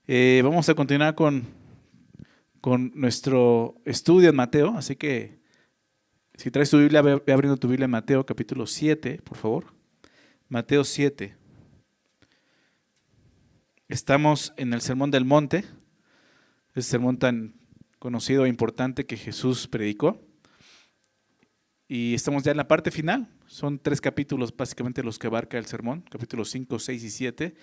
Vamos a continuar con nuestro estudio en Mateo, así que si traes tu Biblia, ve abriendo tu Biblia en Mateo capítulo 7, por favor. Mateo 7. Estamos en el Sermón del Monte, ese sermón tan conocido e importante que Jesús predicó. Y estamos ya en la parte final. Son 3 capítulos básicamente los que abarca el sermón, capítulos 5, 6 y 7.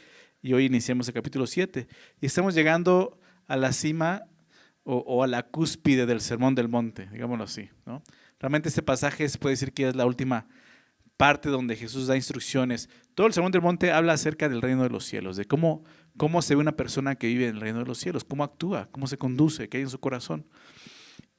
Y hoy iniciamos el capítulo 7. Y estamos llegando a la cima o a la cúspide del Sermón del Monte, digámoslo así, ¿no? Realmente este pasaje se puede decir que es la última parte donde Jesús da instrucciones. Todo el Sermón del Monte habla acerca del reino de los cielos, de cómo se ve una persona que vive en el reino de los cielos, cómo actúa, cómo se conduce, qué hay en su corazón.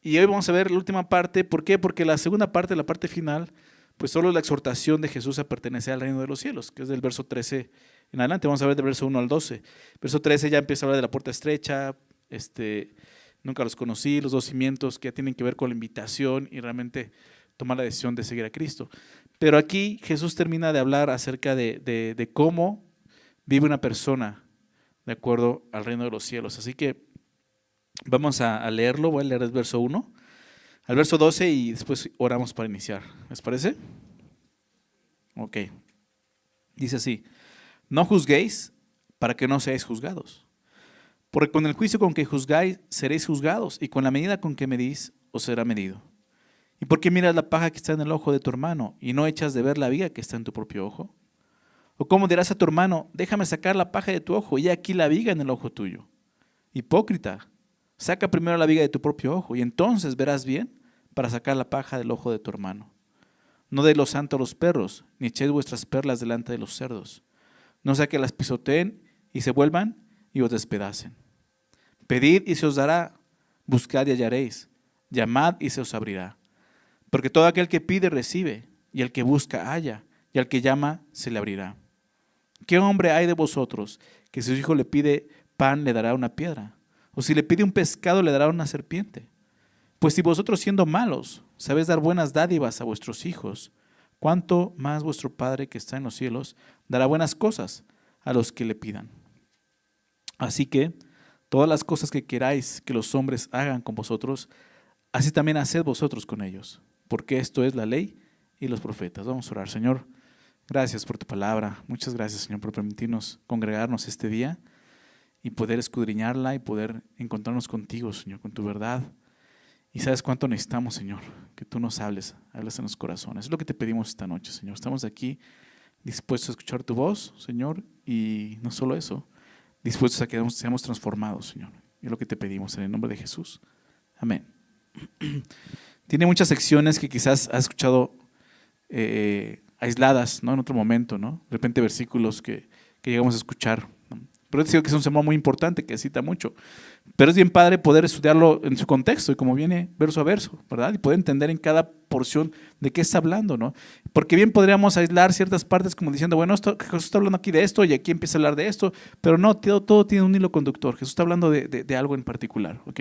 Y hoy vamos a ver la última parte. ¿Por qué? Porque la segunda parte, la parte final, pues solo es la exhortación de Jesús a pertenecer al reino de los cielos, que es del verso 13 en adelante. Vamos a ver del verso 1 al 12. Verso 13 ya empieza a hablar de la puerta estrecha, nunca los conocí, los 2 cimientos que ya tienen que ver con la invitación y realmente tomar la decisión de seguir a Cristo. Pero aquí Jesús termina de hablar acerca de cómo vive una persona de acuerdo al reino de los cielos. Así que vamos a leerlo. Voy a leer el verso 1 al verso 12 y después oramos para iniciar. ¿Les parece? Ok. Dice así: no juzguéis para que no seáis juzgados. Porque con el juicio con que juzgáis seréis juzgados, y con la medida con que medís os será medido. ¿Y por qué miras la paja que está en el ojo de tu hermano y no echas de ver la viga que está en tu propio ojo? ¿O cómo dirás a tu hermano: déjame sacar la paja de tu ojo y he aquí la viga en el ojo tuyo? Hipócrita, saca primero la viga de tu propio ojo y entonces verás bien para sacar la paja del ojo de tu hermano. No deis lo santo a los perros, ni echéis vuestras perlas delante de los cerdos. No sea que las pisoteen y se vuelvan y os despedacen. Pedid y se os dará, buscad y hallaréis, llamad y se os abrirá. Porque todo aquel que pide recibe, y el que busca halla, y al que llama se le abrirá. ¿Qué hombre hay de vosotros que si su hijo le pide pan le dará una piedra? ¿O si le pide un pescado le dará una serpiente? Pues si vosotros siendo malos sabéis dar buenas dádivas a vuestros hijos, ¿cuánto más vuestro Padre que está en los cielos dará buenas cosas a los que le pidan? Así que todas las cosas que queráis que los hombres hagan con vosotros, así también haced vosotros con ellos, porque esto es la ley y los profetas. Vamos a orar. Señor, gracias por tu palabra. Muchas gracias, Señor, por permitirnos congregarnos este día y poder escudriñarla y poder encontrarnos contigo, Señor, con tu verdad. Y sabes cuánto necesitamos, Señor, que tú nos hables en los corazones. Es lo que te pedimos esta noche, Señor. Estamos aquí dispuestos a escuchar tu voz, Señor, y no solo eso, dispuestos a que seamos transformados, Señor. Es lo que te pedimos en el nombre de Jesús. Amén. Tiene muchas secciones que quizás has escuchado aisladas, ¿no? En otro momento, ¿no? De repente versículos que llegamos a escuchar, ¿no? Pero te digo que es un sermón muy importante que cita mucho. Pero es bien padre poder estudiarlo en su contexto y como viene verso a verso, ¿verdad? Y poder entender en cada porción de qué está hablando, ¿no? Porque bien podríamos aislar ciertas partes como diciendo, bueno, Jesús está hablando aquí de esto y aquí empieza a hablar de esto, pero no, todo tiene un hilo conductor. Jesús está hablando de algo en particular, ¿ok?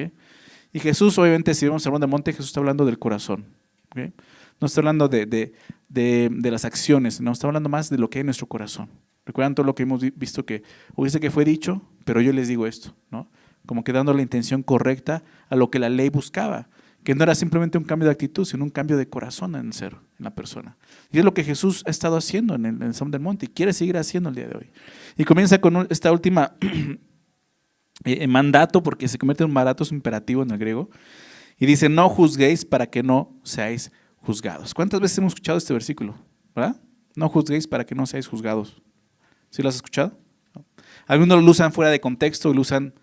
Y Jesús, obviamente, si vemos el Sermón del Monte, Jesús está hablando del corazón, ¿ok? No está hablando de las acciones, no, está hablando más de lo que hay en nuestro corazón. Recuerdan todo lo que hemos visto que hubiese que fue dicho, pero yo les digo esto, ¿no? Como que dando la intención correcta a lo que la ley buscaba, que no era simplemente un cambio de actitud, sino un cambio de corazón en el ser, en la persona. Y es lo que Jesús ha estado haciendo en el Sermón del Monte y quiere seguir haciendo el día de hoy. Y comienza con esta última mandato, porque se convierte en un mandato, es un imperativo en el griego, y dice, no juzguéis para que no seáis juzgados. ¿Cuántas veces hemos escuchado este versículo? ¿Verdad? No juzguéis para que no seáis juzgados. ¿Sí lo has escuchado? ¿No? Algunos lo usan fuera de contexto, lo usan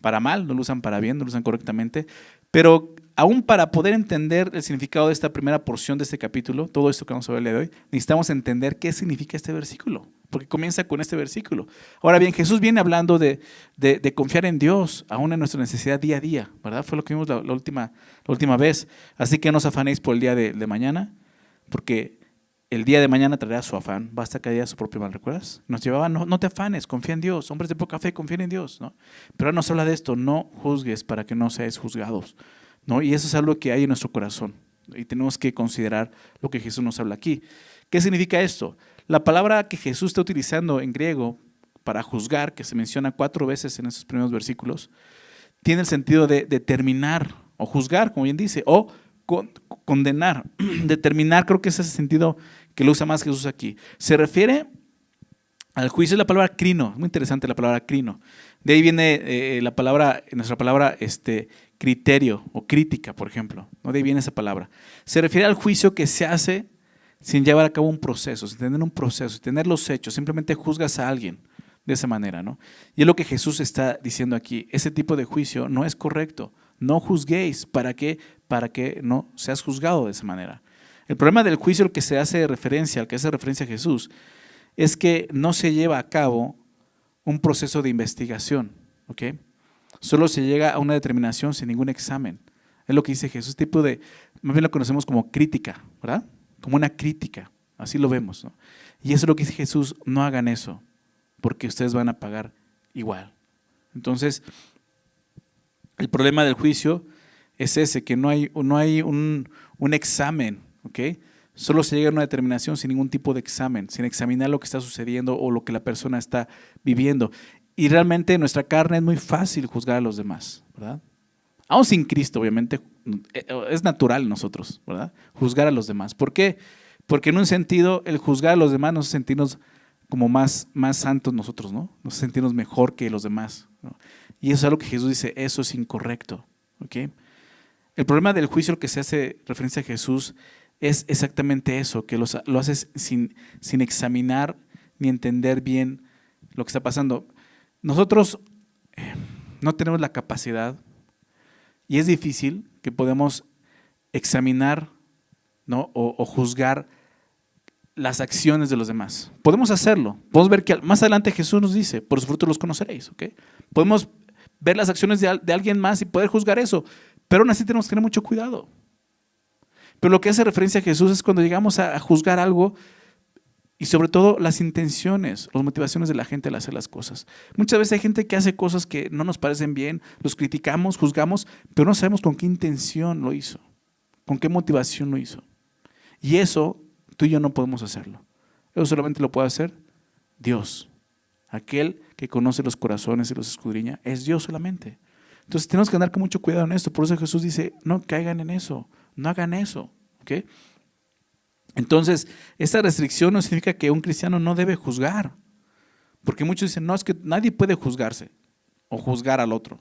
para mal, no lo usan para bien, no lo usan correctamente, pero aún para poder entender el significado de esta primera porción de este capítulo, todo esto que vamos a ver el día de hoy, necesitamos entender qué significa este versículo, porque comienza con este versículo. Ahora bien, Jesús viene hablando de confiar en Dios, aún en nuestra necesidad día a día, ¿verdad? Fue lo que vimos la última vez. Así que no os afanéis por el día de mañana, porque el día de mañana traerá su afán, basta que haya su propio mal, ¿recuerdas? Nos llevaba, no te afanes, confía en Dios, hombres de poca fe, confíen en Dios, ¿no? Pero ahora nos habla de esto, no juzgues para que no seáis juzgados, ¿no? Y eso es algo que hay en nuestro corazón y tenemos que considerar lo que Jesús nos habla aquí. ¿Qué significa esto? La palabra que Jesús está utilizando en griego para juzgar, que se menciona 4 veces en esos primeros versículos, tiene el sentido de determinar o juzgar, como bien dice, o condenar. Determinar, creo que ese es el sentido que lo usa más Jesús aquí. Se refiere al juicio, la palabra crino, muy interesante la palabra crino. De ahí viene nuestra palabra criterio o crítica, por ejemplo, ¿no? De ahí viene esa palabra. Se refiere al juicio que se hace sin llevar a cabo un proceso, sin tener un proceso, sin tener los hechos, simplemente juzgas a alguien de esa manera, ¿no? Y es lo que Jesús está diciendo aquí, ese tipo de juicio no es correcto, no juzguéis, ¿para qué? Para que no seas juzgado de esa manera. El problema del juicio al que se hace referencia, al que hace referencia Jesús, es que no se lleva a cabo un proceso de investigación, ¿ok? Solo se llega a una determinación sin ningún examen. Es lo que dice Jesús, más bien lo conocemos como crítica, ¿verdad? Como una crítica, así lo vemos, ¿no? Y eso es lo que dice Jesús, no hagan eso, porque ustedes van a pagar igual. Entonces, el problema del juicio es ese, que no hay un examen, ¿ok? Solo se llega a una determinación sin ningún tipo de examen, sin examinar lo que está sucediendo o lo que la persona está viviendo. Y realmente en nuestra carne es muy fácil juzgar a los demás, ¿verdad? Aún sin Cristo, obviamente, es natural en nosotros, ¿verdad? Juzgar a los demás. ¿Por qué? Porque en un sentido, el juzgar a los demás nos hace sentirnos como más santos nosotros, ¿no? Nos sentimos mejor que los demás, ¿no? Y eso es algo que Jesús dice, eso es incorrecto, ¿ok? El problema del juicio al que se hace referencia a Jesús es exactamente eso, que lo haces sin examinar ni entender bien lo que está pasando. Nosotros no tenemos la capacidad y es difícil que podamos examinar, ¿no? o juzgar las acciones de los demás. Podemos hacerlo. Podemos ver que más adelante Jesús nos dice, por sus frutos los conoceréis, ¿ok? Podemos ver las acciones de alguien más y poder juzgar eso, pero aún así tenemos que tener mucho cuidado. Pero lo que hace referencia a Jesús es cuando llegamos a juzgar algo y sobre todo las intenciones, las motivaciones de la gente al hacer las cosas. Muchas veces hay gente que hace cosas que no nos parecen bien, los criticamos, juzgamos, pero no sabemos con qué intención lo hizo, con qué motivación lo hizo. Y eso tú y yo no podemos hacerlo. Eso solamente lo puede hacer Dios. Aquel que conoce los corazones y los escudriña es Dios solamente. Entonces tenemos que andar con mucho cuidado en esto. Por eso Jesús dice, no caigan en eso, no hagan eso, ¿ok? Entonces, esta restricción no significa que un cristiano no debe juzgar. Porque muchos dicen, no, es que nadie puede juzgarse o juzgar al otro.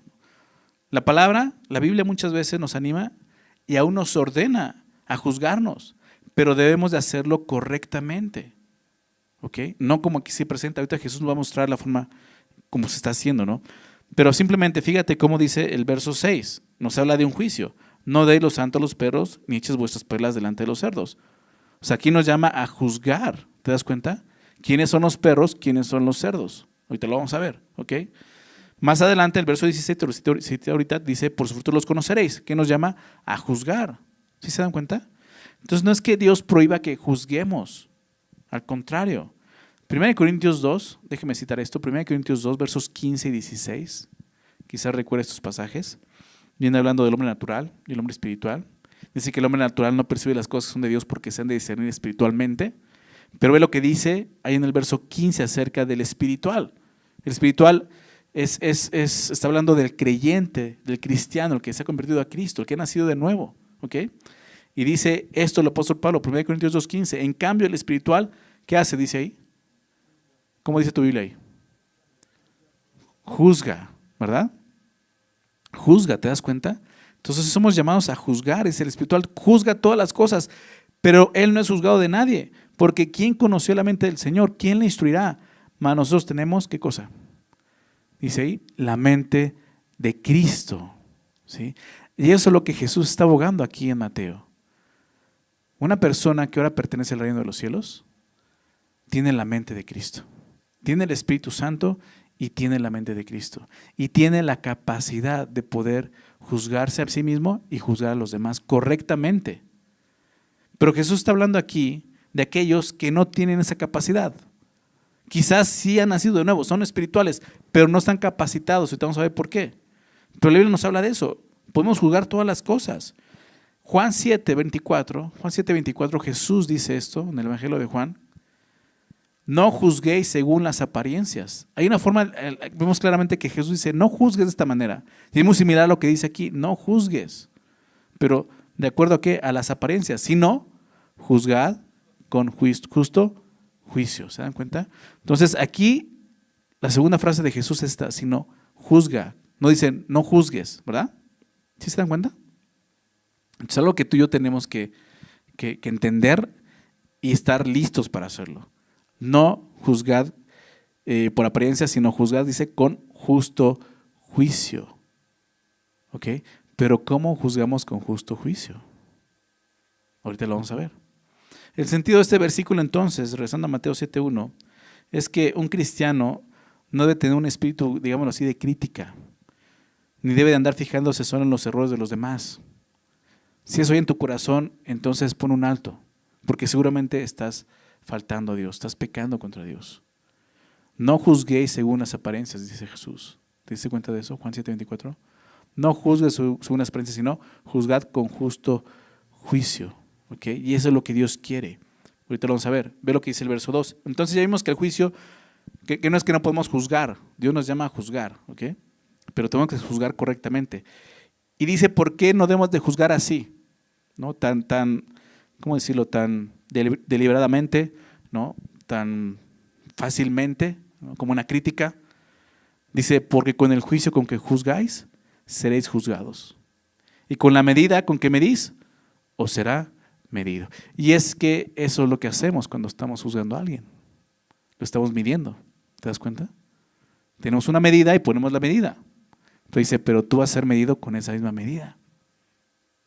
La Biblia muchas veces nos anima y aún nos ordena a juzgarnos, pero debemos de hacerlo correctamente, ¿ok? No como aquí se presenta, ahorita Jesús nos va a mostrar la forma como se está haciendo, ¿no? Pero simplemente fíjate cómo dice el verso 6, nos habla de un juicio. No deis lo santo a los perros, ni eches vuestras perlas delante de los cerdos. O sea, aquí nos llama a juzgar, ¿te das cuenta? ¿Quiénes son los perros? ¿Quiénes son los cerdos? Ahorita lo vamos a ver, ¿ok? Más adelante, el verso 17, ahorita dice, por sus frutos los conoceréis, que nos llama a juzgar. ¿Sí se dan cuenta? Entonces no es que Dios prohíba que juzguemos, al contrario. 1 Corintios 2, déjeme citar esto, 1 Corintios 2, versos 15 y 16, quizás recuerde estos pasajes, viene hablando del hombre natural y el hombre espiritual. Dice que el hombre natural no percibe las cosas que son de Dios porque se han de discernir espiritualmente, pero ve lo que dice ahí en el verso 15 acerca del espiritual. El espiritual está hablando del creyente, del cristiano, el que se ha convertido a Cristo, el que ha nacido de nuevo, ¿ok? Y dice esto el apóstol Pablo, 1 Corintios 2:15. En cambio, el espiritual, ¿qué hace? Dice ahí. ¿Cómo dice tu Biblia ahí? Juzga, ¿verdad? Juzga, ¿te das cuenta? Entonces somos llamados a juzgar. Es el espiritual, juzga todas las cosas, pero él no es juzgado de nadie, porque ¿quién conoció la mente del Señor? ¿Quién le instruirá? Mas nosotros tenemos, ¿qué cosa? Dice ahí, la mente de Cristo, ¿sí? Y eso es lo que Jesús está abogando aquí en Mateo. Una persona que ahora pertenece al reino de los cielos tiene la mente de Cristo, tiene el Espíritu Santo y tiene la mente de Cristo y tiene la capacidad de poder juzgarse a sí mismo y juzgar a los demás correctamente. Pero Jesús está hablando aquí de aquellos que no tienen esa capacidad. Quizás sí han nacido de nuevo, son espirituales, pero no están capacitados. Y vamos a ver por qué. Pero la Biblia nos habla de eso. Podemos juzgar todas las cosas. Juan 7:24, Jesús dice esto en el Evangelio de Juan. No juzguéis según las apariencias. Hay una forma, vemos claramente que Jesús dice, no juzgues de esta manera. Y es muy similar a lo que dice aquí, no juzgues. Pero, ¿de acuerdo a qué? A las apariencias. Sino, juzgad con justo juicio. ¿Se dan cuenta? Entonces, aquí, la segunda frase de Jesús es esta, sino, juzga. No dice, no juzgues, ¿verdad? ¿Sí se dan cuenta? Entonces, algo que tú y yo tenemos que entender y estar listos para hacerlo. No juzgad por apariencia, sino juzgad, dice, con justo juicio. ¿Ok? Pero ¿cómo juzgamos con justo juicio? Ahorita lo vamos a ver. El sentido de este versículo entonces, regresando a Mateo 7:1, es que un cristiano no debe tener un espíritu, digámoslo así, de crítica, ni debe de andar fijándose solo en los errores de los demás. Si eso hay en tu corazón, entonces pon un alto, porque seguramente estás faltando a Dios, estás pecando contra Dios. No juzguéis según las apariencias, dice Jesús. ¿Te diste cuenta de eso? Juan 7:24. No juzgues según las apariencias, sino juzgad con justo juicio. ¿Okay? Y eso es lo que Dios quiere. Ahorita lo vamos a ver. Ve lo que dice el verso 2. Entonces ya vimos que el juicio, que no es que no podemos juzgar, Dios nos llama a juzgar, ¿okay? Pero tenemos que juzgar correctamente. Y dice, ¿por qué no debemos de juzgar así? ¿No? ¿Cómo decirlo? Tan deliberadamente, ¿no? Tan fácilmente, ¿no? Como una crítica. Dice, porque con el juicio con que juzgáis, seréis juzgados. Y con la medida con que medís, os será medido. Y es que eso es lo que hacemos cuando estamos juzgando a alguien. Lo estamos midiendo. ¿Te das cuenta? Tenemos una medida y ponemos la medida. Entonces dice, pero tú vas a ser medido con esa misma medida.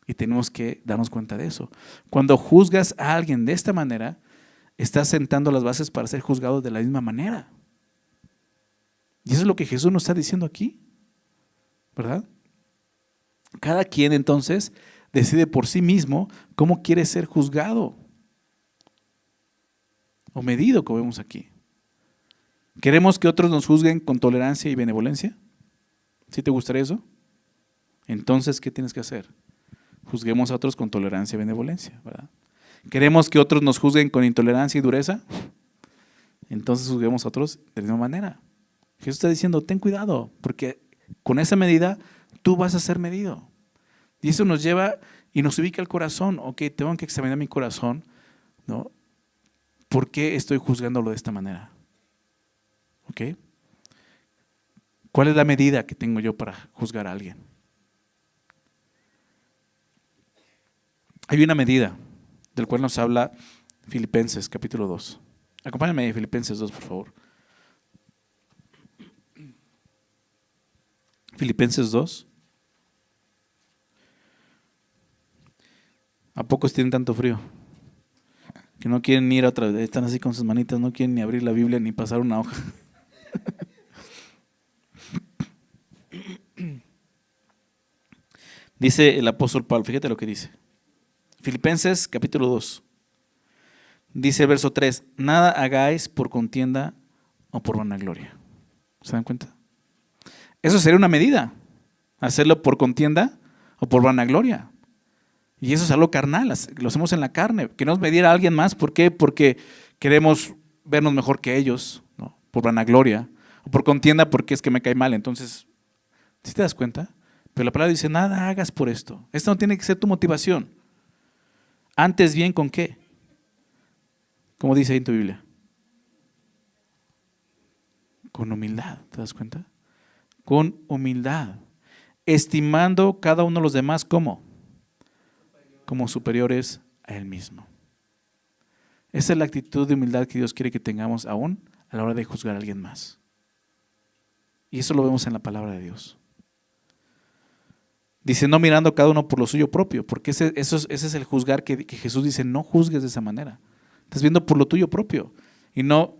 Y tenemos que darnos cuenta de eso. Cuando juzgas a alguien de esta manera, estás sentando las bases para ser juzgado de la misma manera. Y eso es lo que Jesús nos está diciendo aquí, ¿verdad? Cada quien entonces decide por sí mismo cómo quiere ser juzgado o medido, como vemos aquí. ¿Queremos que otros nos juzguen con tolerancia y benevolencia? ¿Sí te gustaría eso? Entonces, ¿qué tienes que hacer? Juzguemos a otros con tolerancia y benevolencia, ¿verdad? ¿Queremos que otros nos juzguen con intolerancia y dureza? Entonces juzguemos a otros de la misma manera. Jesús está diciendo, ten cuidado, porque con esa medida tú vas a ser medido. Y eso nos lleva y nos ubica al corazón. Ok, tengo que examinar mi corazón, ¿no? ¿Por qué estoy juzgándolo de esta manera? ¿Ok? ¿Cuál es la medida que tengo yo para juzgar a alguien? Hay una medida del cual nos habla Filipenses capítulo 2. Acompáñame a Filipenses 2, por favor. Filipenses 2. ¿A pocos tienen tanto frío? Que no quieren ir otra vez, están así con sus manitas, no quieren ni abrir la Biblia ni pasar una hoja. Dice el apóstol Pablo, fíjate lo que dice. Filipenses capítulo 2. Dice el verso 3, nada hagáis por contienda o por vanagloria. ¿Se dan cuenta? Eso sería una medida, hacerlo por contienda o por vanagloria. Y eso es algo carnal, lo hacemos en la carne. Queremos medir a alguien más, ¿por qué? Porque queremos vernos mejor que ellos, ¿no? Por vanagloria, o por contienda porque es que me cae mal. Entonces, ¿sí te das cuenta? Pero la palabra dice, nada hagas por esto. Esta no tiene que ser tu motivación. Antes bien, ¿con qué? ¿Cómo dice ahí en tu Biblia? Con humildad, ¿te das cuenta? Con humildad. Estimando cada uno de los demás, ¿cómo? Como superiores a Él mismo. Esa es la actitud de humildad que Dios quiere que tengamos aún a la hora de juzgar a alguien más. Y eso lo vemos en la palabra de Dios. Dice, no mirando cada uno por lo suyo propio, porque ese es el juzgar que Jesús dice, no juzgues de esa manera. Estás viendo por lo tuyo propio y no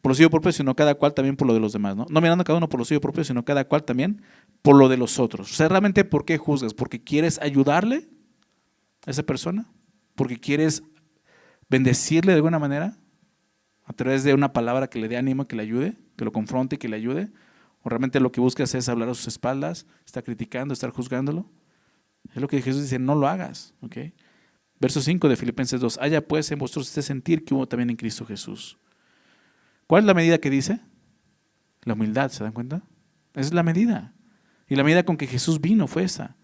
por lo suyo propio, sino cada cual también por lo de los demás, ¿no? No mirando cada uno por lo suyo propio, sino cada cual también por lo de los otros. O sea, realmente, ¿por qué juzgas? ¿Porque quieres ayudarle a esa persona? ¿Porque quieres bendecirle de alguna manera? ¿A través de una palabra que le dé ánimo, que le ayude, que lo confronte y que le ayude? ¿O realmente lo que buscas es hablar a sus espaldas, estar criticando, estar juzgándolo? Es lo que Jesús dice, no lo hagas, ¿ok? Verso 5 de Filipenses 2, haya pues en vosotros este sentir que hubo también en Cristo Jesús. ¿Cuál es la medida que dice? La humildad, ¿se dan cuenta? Esa es la medida. Y la medida con que Jesús vino fue esa.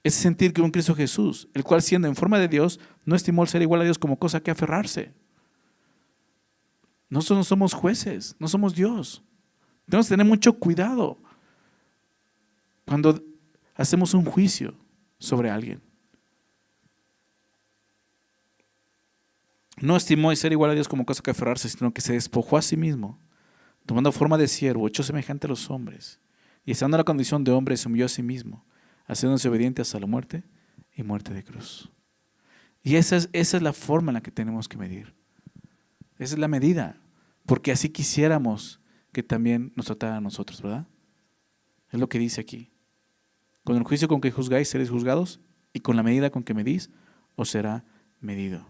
Es sentir que un Cristo Jesús, el cual siendo en forma de Dios, no estimó el ser igual a Dios como cosa que aferrarse. Nosotros no somos jueces, no somos Dios. Tenemos que tener mucho cuidado cuando hacemos un juicio sobre alguien. No estimó el ser igual a Dios como cosa que aferrarse, sino que se despojó a sí mismo, tomando forma de siervo, hecho semejante a los hombres, y estando en la condición de hombre, se humilló a sí mismo, haciéndose obediente hasta la muerte y muerte de cruz. Y esa es la forma en la que tenemos que medir. Esa es la medida, porque así quisiéramos que también nos trataran a nosotros, ¿verdad? Es lo que dice aquí. Con el juicio con que juzgáis seréis juzgados, y con la medida con que medís os será medido.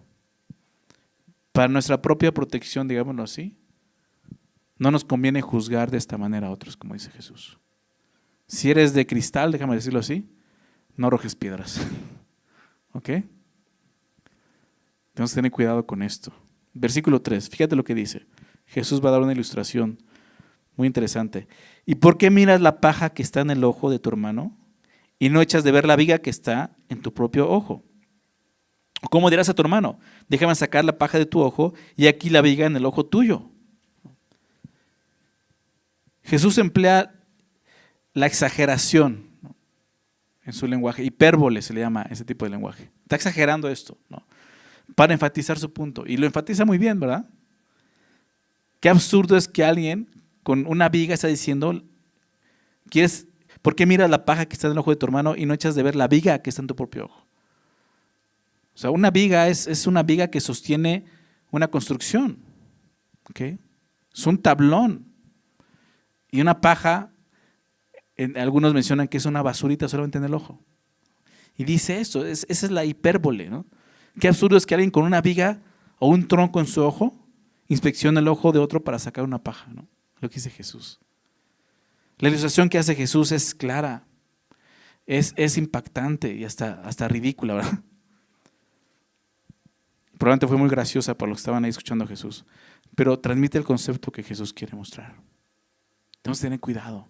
Para nuestra propia protección, digámoslo así, no nos conviene juzgar de esta manera a otros, como dice Jesús. Si eres de cristal, déjame decirlo así, no arrojes piedras. ¿Ok? Tenemos que tener cuidado con esto. Versículo 3, fíjate lo que dice. Jesús va a dar una ilustración muy interesante. ¿Y por qué miras la paja que está en el ojo de tu hermano y no echas de ver la viga que está en tu propio ojo? ¿Cómo dirás a tu hermano? Déjame sacar la paja de tu ojo y aquí la viga en el ojo tuyo. Jesús emplea la exageración, ¿no?, en su lenguaje. Hipérbole se le llama ese tipo de lenguaje. Está exagerando esto, ¿no?, para enfatizar su punto. Y lo enfatiza muy bien, ¿verdad? Qué absurdo es que alguien con una viga está diciendo, ¿por qué miras la paja que está en el ojo de tu hermano y no echas de ver la viga que está en tu propio ojo? O sea, una viga es una viga que sostiene una construcción. ¿Okay? Es un tablón. Y una paja, algunos mencionan que es una basurita solamente en el ojo. Y dice eso, esa es la hipérbole, ¿no? Qué absurdo es que alguien con una viga o un tronco en su ojo inspecciona el ojo de otro para sacar una paja, ¿no? Lo que dice Jesús. La ilustración que hace Jesús es clara, es impactante y hasta ridícula, ¿verdad? Probablemente fue muy graciosa para los que estaban ahí escuchando a Jesús, pero transmite el concepto que Jesús quiere mostrar. Tenemos que tener cuidado,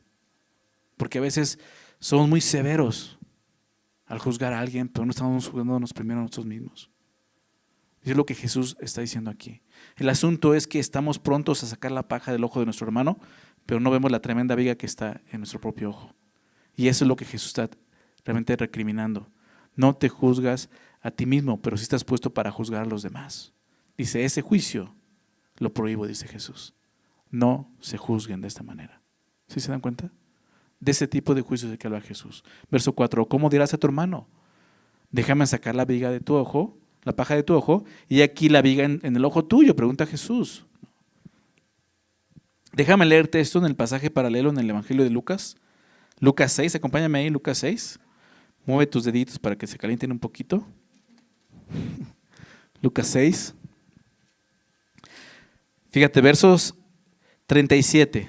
porque a veces somos muy severos al juzgar a alguien, pero no estamos juzgándonos primero a nosotros mismos. Y es lo que Jesús está diciendo aquí. El asunto es que estamos prontos a sacar la paja del ojo de nuestro hermano, pero no vemos la tremenda viga que está en nuestro propio ojo. Y eso es lo que Jesús está realmente recriminando. No te juzgas a ti mismo, pero sí estás puesto para juzgar a los demás. Dice, ese juicio lo prohíbo, dice Jesús. No se juzguen de esta manera. ¿Sí se dan cuenta? De ese tipo de juicios de que habla Jesús. Verso 4, ¿cómo dirás a tu hermano? Déjame sacar la viga de tu ojo, la paja de tu ojo, y aquí la viga en el ojo tuyo, pregunta Jesús. Déjame leerte esto en el pasaje paralelo en el Evangelio de Lucas. Lucas 6, acompáñame ahí, Lucas 6. Mueve tus deditos para que se calienten un poquito. Lucas 6. Fíjate, versos 37.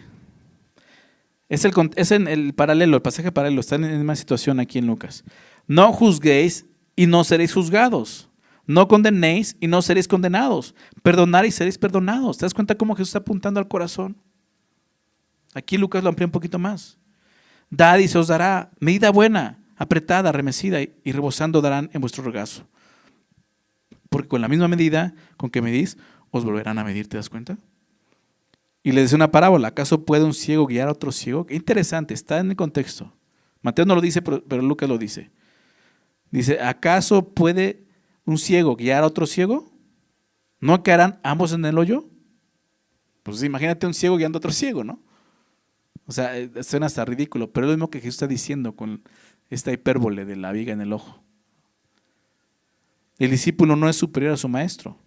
Es en el paralelo, el pasaje paralelo, está en la misma situación aquí en Lucas. No juzguéis y no seréis juzgados. No condenéis y no seréis condenados. Perdonad y seréis perdonados. ¿Te das cuenta cómo Jesús está apuntando al corazón? Aquí Lucas lo amplía un poquito más. Dad y se os dará, medida buena, apretada, remecida y rebosando darán en vuestro regazo. Porque con la misma medida con que medís, os volverán a medir, ¿te das cuenta? Y le dice una parábola, ¿acaso puede un ciego guiar a otro ciego? Qué interesante, está en el contexto. Mateo no lo dice, pero Lucas lo dice. Dice, ¿acaso puede un ciego guiar a otro ciego? ¿No caerán ambos en el hoyo? Pues imagínate un ciego guiando a otro ciego, ¿no? O sea, suena hasta ridículo, pero es lo mismo que Jesús está diciendo con esta hipérbole de la viga en el ojo. El discípulo no es superior a su maestro,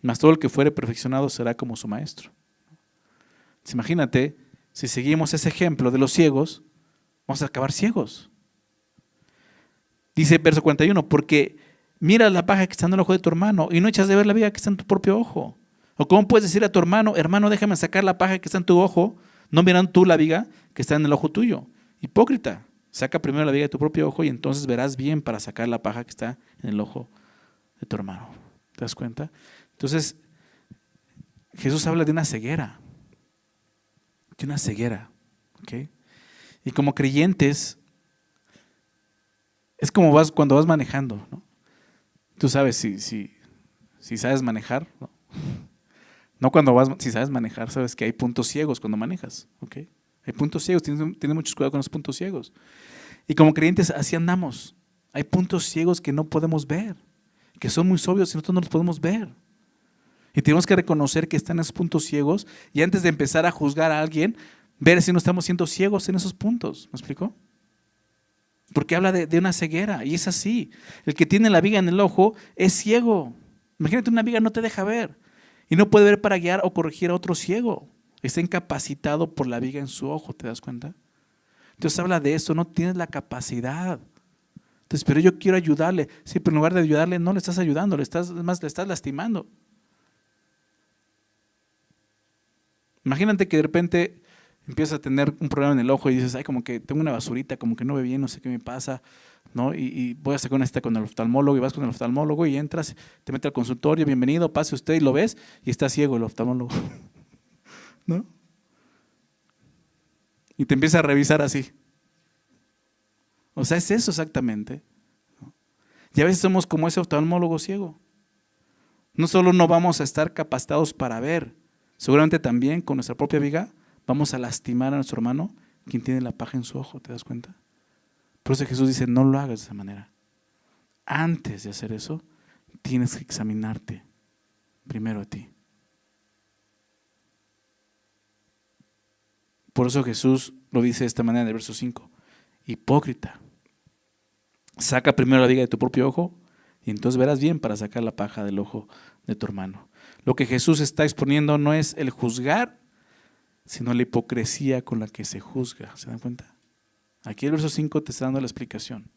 mas todo el que fuere perfeccionado será como su maestro. Imagínate, si seguimos ese ejemplo de los ciegos, vamos a acabar ciegos. Dice verso 41, porque mira la paja que está en el ojo de tu hermano y no echas de ver la viga que está en tu propio ojo. O cómo puedes decir a tu hermano, hermano, déjame sacar la paja que está en tu ojo, no miran tú la viga que está en el ojo tuyo. Hipócrita, saca primero la viga de tu propio ojo y entonces verás bien para sacar la paja que está en el ojo de tu hermano. ¿Te das cuenta? Entonces, Jesús habla de una ceguera. ¿Ok? Y como creyentes, es como cuando vas manejando, ¿no? Tú sabes si sabes manejar, ¿no? No cuando si sabes manejar, sabes que hay puntos ciegos cuando manejas, ¿ok? Hay puntos ciegos, tienes mucho cuidado con los puntos ciegos. Y como creyentes así andamos. Hay puntos ciegos que no podemos ver, que son muy obvios y nosotros no los podemos ver. Y tenemos que reconocer que están esos puntos ciegos y antes de empezar a juzgar a alguien, ver si no estamos siendo ciegos en esos puntos. ¿Me explico? Porque habla de una ceguera y es así. El que tiene la viga en el ojo es ciego. Imagínate, una viga no te deja ver y no puede ver para guiar o corregir a otro ciego. Está incapacitado por la viga en su ojo, ¿te das cuenta? Entonces habla de eso, no tienes la capacidad. Entonces, pero yo quiero ayudarle. Sí, pero en lugar de ayudarle, no le estás ayudando, le estás lastimando. Imagínate que de repente empiezas a tener un problema en el ojo y dices, ay, como que tengo una basurita, como que no ve bien, no sé qué me pasa, ¿no? Y voy a sacar una cita con el oftalmólogo y vas con el oftalmólogo y entras, te metes al consultorio, bienvenido, pase usted y lo ves y está ciego el oftalmólogo, ¿no? Y te empieza a revisar así. O sea, es eso exactamente, ¿no? Y a veces somos como ese oftalmólogo ciego. No solo no vamos a estar capacitados para ver, seguramente también con nuestra propia viga vamos a lastimar a nuestro hermano quien tiene la paja en su ojo, ¿te das cuenta? Por eso Jesús dice, no lo hagas de esa manera. Antes de hacer eso, tienes que examinarte primero a ti. Por eso Jesús lo dice de esta manera en el verso 5. Hipócrita, saca primero la viga de tu propio ojo y entonces verás bien para sacar la paja del ojo de tu hermano. Lo que Jesús está exponiendo no es el juzgar, sino la hipocresía con la que se juzga. ¿Se dan cuenta? Aquí el verso 5 te está dando la explicación.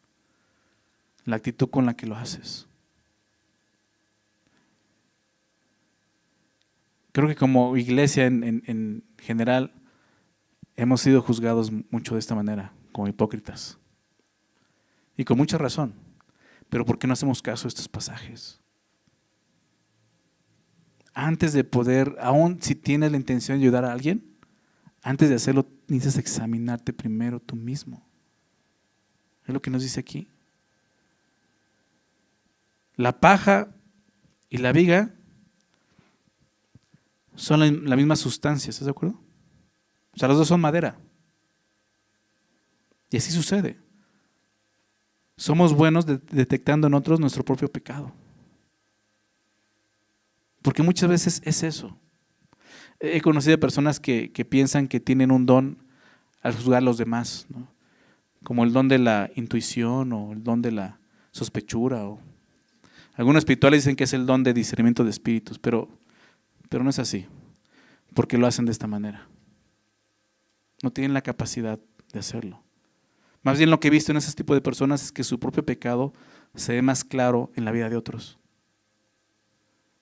La actitud con la que lo haces. Creo que como iglesia en general hemos sido juzgados mucho de esta manera, como hipócritas. Y con mucha razón. Pero ¿por qué no hacemos caso a estos pasajes? Antes de poder, aún si tienes la intención de ayudar a alguien, antes de hacerlo necesitas examinarte primero tú mismo. Es lo que nos dice aquí. La paja y la viga son la misma sustancia, ¿estás de acuerdo? O sea, los dos son madera. Y así sucede. Somos buenos detectando en otros nuestro propio pecado. Porque muchas veces es eso. He conocido personas que piensan que tienen un don al juzgar a los demás, ¿no? Como el don de la intuición o el don de la sospechura. Algunos espirituales dicen que es el don de discernimiento de espíritus, pero no es así, porque lo hacen de esta manera. No tienen la capacidad de hacerlo. Más bien lo que he visto en ese tipo de personas es que su propio pecado se ve más claro en la vida de otros.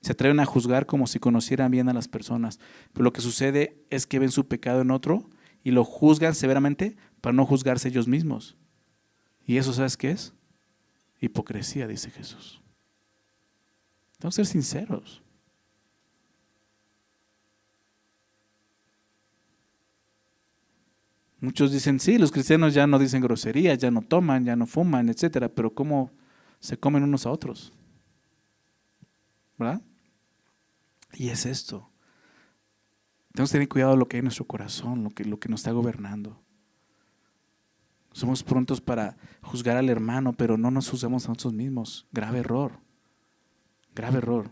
Se atreven a juzgar como si conocieran bien a las personas, pero lo que sucede es que ven su pecado en otro y lo juzgan severamente para no juzgarse ellos mismos. ¿Y eso sabes qué es? Hipocresía, dice Jesús. Tenemos que ser sinceros. Muchos dicen, sí, los cristianos ya no dicen groserías, ya no toman, ya no fuman, etcétera, pero ¿cómo se comen unos a otros? ¿Verdad? Y es esto. Tenemos que tener cuidado de lo que hay en nuestro corazón, lo que nos está gobernando. Somos prontos para juzgar al hermano, pero no nos juzgamos a nosotros mismos. Grave error. Grave error.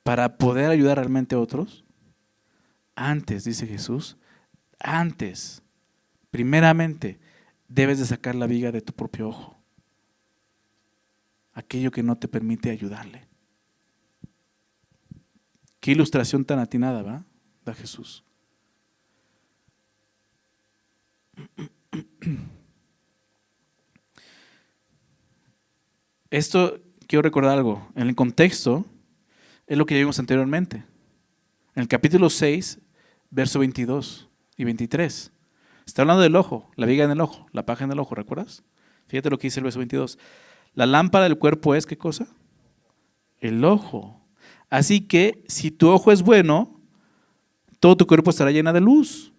Para poder ayudar realmente a otros, antes, dice Jesús, antes, primeramente, debes de sacar la viga de tu propio ojo. Aquello que no te permite ayudarle. Qué ilustración tan atinada, ¿verdad? Da Jesús. Esto, quiero recordar algo. En el contexto, es lo que vimos anteriormente. En el capítulo 6, verso 22 y 23. Está hablando del ojo, la viga en el ojo, la paja en el ojo, ¿recuerdas? Fíjate lo que dice el verso 22. La lámpara del cuerpo es, ¿qué cosa? El ojo. Así que si tu ojo es bueno, todo tu cuerpo estará lleno de luz.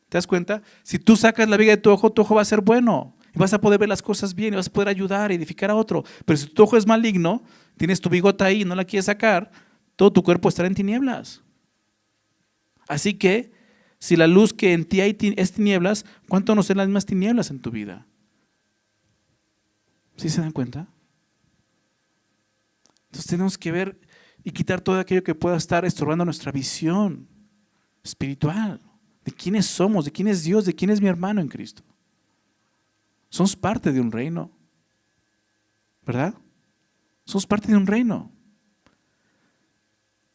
¿Te das cuenta? Si tú sacas la viga de tu ojo va a ser bueno. Y vas a poder ver las cosas bien y vas a poder ayudar y edificar a otro. Pero si tu ojo es maligno, tienes tu bigota ahí y no la quieres sacar, todo tu cuerpo estará en tinieblas. Así que, si la luz que en ti hay es tinieblas, ¿cuánto no son las mismas tinieblas en tu vida? ¿Sí se dan cuenta? Entonces tenemos que ver y quitar todo aquello que pueda estar estorbando nuestra visión espiritual, de quiénes somos, de quién es Dios, de quién es mi hermano en Cristo. Somos parte de un reino, ¿verdad? Somos parte de un reino.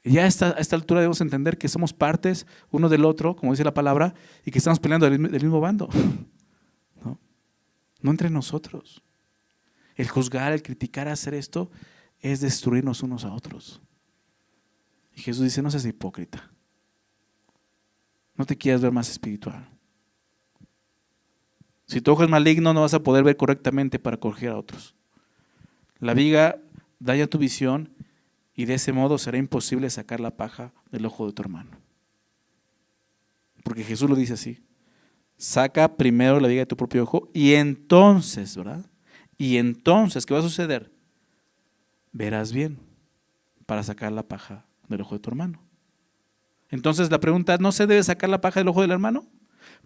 Y ya a esta altura debemos entender que somos partes uno del otro, como dice la palabra, y que estamos peleando del mismo bando. No entre nosotros. El juzgar, el criticar, hacer esto es destruirnos unos a otros. Y Jesús dice, no seas hipócrita. No te quieras ver más espiritual. Si tu ojo es maligno, no vas a poder ver correctamente para corregir a otros. La viga daña tu visión y de ese modo será imposible sacar la paja del ojo de tu hermano. Porque Jesús lo dice así. Saca primero la viga de tu propio ojo y entonces, ¿verdad? Y entonces, ¿qué va a suceder? Verás bien para sacar la paja del ojo de tu hermano. Entonces la pregunta, ¿no se debe sacar la paja del ojo del hermano?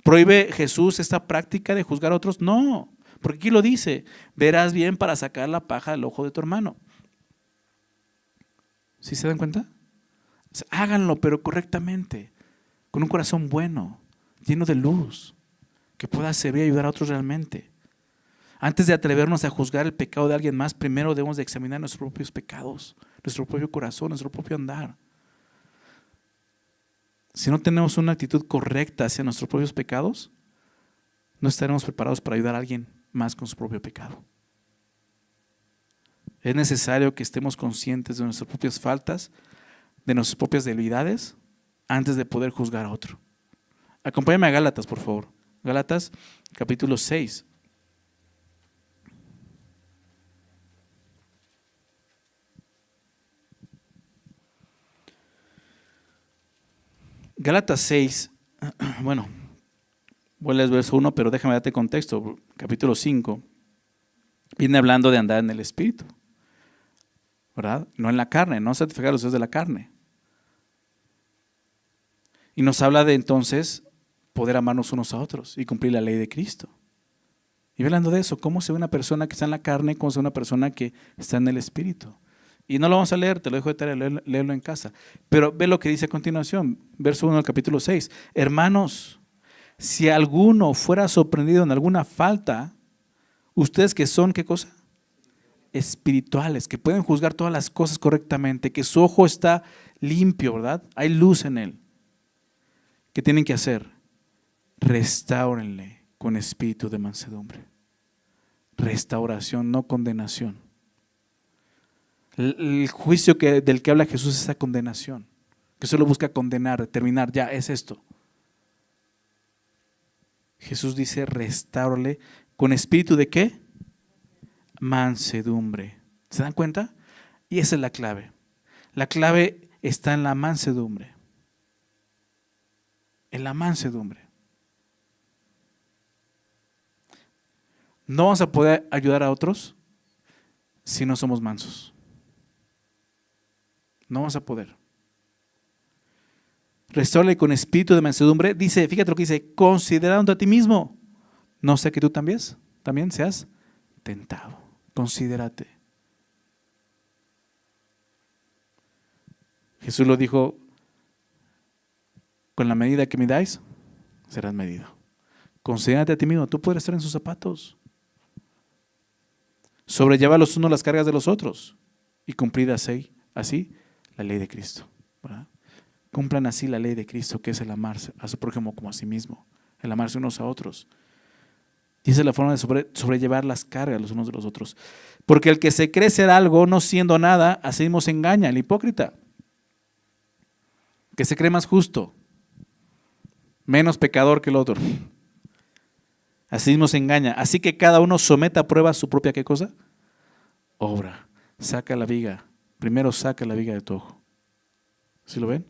¿Prohíbe Jesús esta práctica de juzgar a otros? No, porque aquí lo dice, verás bien para sacar la paja del ojo de tu hermano. ¿Sí se dan cuenta? O sea, háganlo, pero correctamente, con un corazón bueno, lleno de luz, que pueda servir y ayudar a otros realmente. Antes de atrevernos a juzgar el pecado de alguien más, primero debemos de examinar nuestros propios pecados, nuestro propio corazón, nuestro propio andar. Si no tenemos una actitud correcta hacia nuestros propios pecados, no estaremos preparados para ayudar a alguien más con su propio pecado. Es necesario que estemos conscientes de nuestras propias faltas, de nuestras propias debilidades, antes de poder juzgar a otro. Acompáñame a Gálatas, por favor. Gálatas, capítulo 6. Gálatas 6, bueno, voy a leer el verso 1, pero déjame darte contexto. Capítulo 5, viene hablando de andar en el Espíritu, ¿verdad? No en la carne, no satisfacer los deseos de la carne. Y nos habla de entonces poder amarnos unos a otros y cumplir la ley de Cristo. Y hablando de eso, ¿cómo se ve una persona que está en la carne, cómo se ve una persona que está en el Espíritu? Y no lo vamos a leer, te lo dejo de tarea, léelo en casa. Pero ve lo que dice a continuación, verso 1 del capítulo 6. Hermanos, si alguno fuera sorprendido en alguna falta, ustedes que son, ¿qué cosa? Espirituales, que pueden juzgar todas las cosas correctamente, que su ojo está limpio, ¿verdad? Hay luz en él. ¿Qué tienen que hacer? Restáurenle con espíritu de mansedumbre. Restauración, no condenación. El juicio del que habla Jesús es esa condenación, que solo busca condenar, determinar, ya es esto. Jesús dice, restáurale con espíritu de ¿qué? Mansedumbre. ¿Se dan cuenta? Y esa es la clave. La clave está en la mansedumbre. En la mansedumbre. No vamos a poder ayudar a otros si no somos mansos. No vamos a poder. Restáurale con espíritu de mansedumbre. Dice, fíjate lo que dice, considerando a ti mismo. No sé que tú también seas tentado. Considérate. Jesús lo dijo, con la medida que midáis, serás medido. Considérate a ti mismo, tú puedes estar en sus zapatos. Sobrelleva los unos las cargas de los otros y cumplid así la ley de Cristo, ¿verdad? Cumplan así la ley de Cristo, que es el amarse a su prójimo como a sí mismo, el amarse unos a otros. Y esa es la forma de sobrellevar las cargas los unos de los otros. Porque el que se cree ser algo, no siendo nada, así mismo se engaña, el hipócrita. Que se cree más justo, menos pecador que el otro. Así mismo se engaña. Así que cada uno someta a prueba su propia, ¿qué cosa? Obra. Saca la viga. Primero saca la viga de tu ojo. ¿Sí lo ven?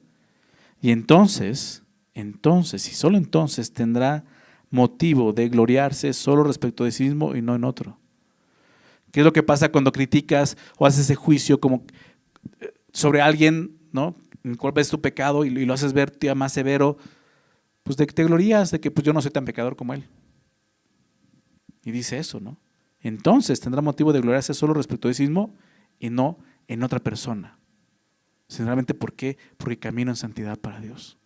Y entonces, y solo entonces tendrá motivo de gloriarse solo respecto de sí mismo y no en otro. ¿Qué es lo que pasa cuando criticas o haces ese juicio como sobre alguien, ¿no? En el cual ves tu pecado y lo haces ver todavía más severo? Pues de que te glorías de que pues yo no soy tan pecador como él. Y dice eso, ¿no? Entonces tendrá motivo de gloriarse solo respecto de sí mismo y no en otra persona. Sinceramente, ¿por qué? Porque camino en santidad para Dios.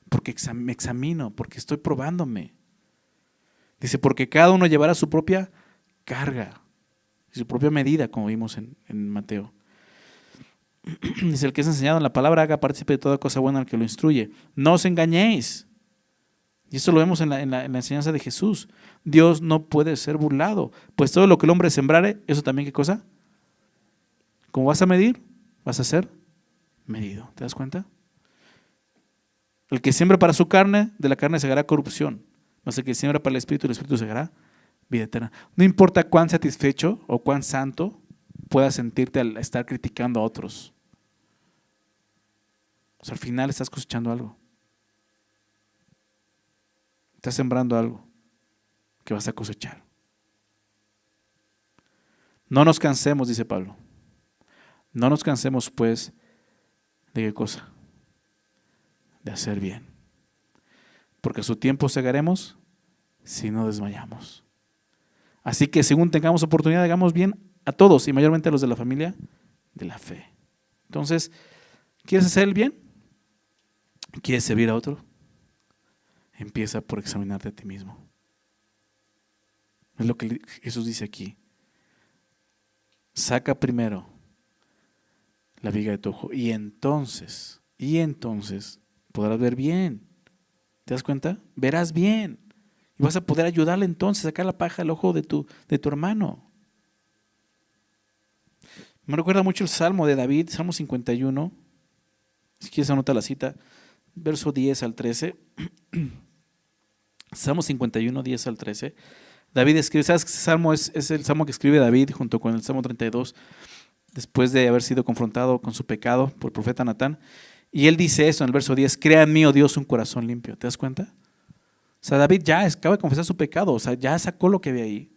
Porque me examino, porque estoy probándome. Dice, porque cada uno llevará su propia carga y su propia medida, como vimos en Mateo. Dice, el que es enseñado en la palabra haga partícipe de toda cosa buena al que lo instruye. No os engañéis. Y eso lo vemos en la enseñanza de Jesús. Dios no puede ser burlado, pues todo lo que el hombre sembrare, eso también, ¿qué cosa? Como vas a medir, vas a ser medido. ¿Te das cuenta? El que siembra para su carne, de la carne segará corrupción. Mas el que siembra para el espíritu segará vida eterna. No importa cuán satisfecho o cuán santo puedas sentirte al estar criticando a otros. O sea, al final estás cosechando algo. Estás sembrando algo que vas a cosechar. No nos cansemos, dice Pablo. No nos cansemos, pues, ¿de qué cosa? De hacer bien. Porque a su tiempo segaremos si no desmayamos. Así que según tengamos oportunidad, hagamos bien a todos y mayormente a los de la familia de la fe. Entonces, ¿quieres hacer el bien? ¿Quieres servir a otro? Empieza por examinarte a ti mismo. Es lo que Jesús dice aquí. Saca primero la viga de tu ojo y entonces podrás ver bien. ¿Te das cuenta? Verás bien. Y vas a poder ayudarle entonces a sacar la paja del ojo de tu hermano. Me recuerda mucho el Salmo de David, Salmo 51. Si quieres anota la cita, verso 10 al 13. Salmo 51, 10 al 13. David escribe, ¿sabes que ese salmo es el salmo que escribe David junto con el Salmo 32, después de haber sido confrontado con su pecado por el profeta Natán? Y él dice eso en el verso 10, crea en mí, oh Dios, un corazón limpio. ¿Te das cuenta? O sea, David ya acaba de confesar su pecado, o sea, ya sacó lo que había ahí.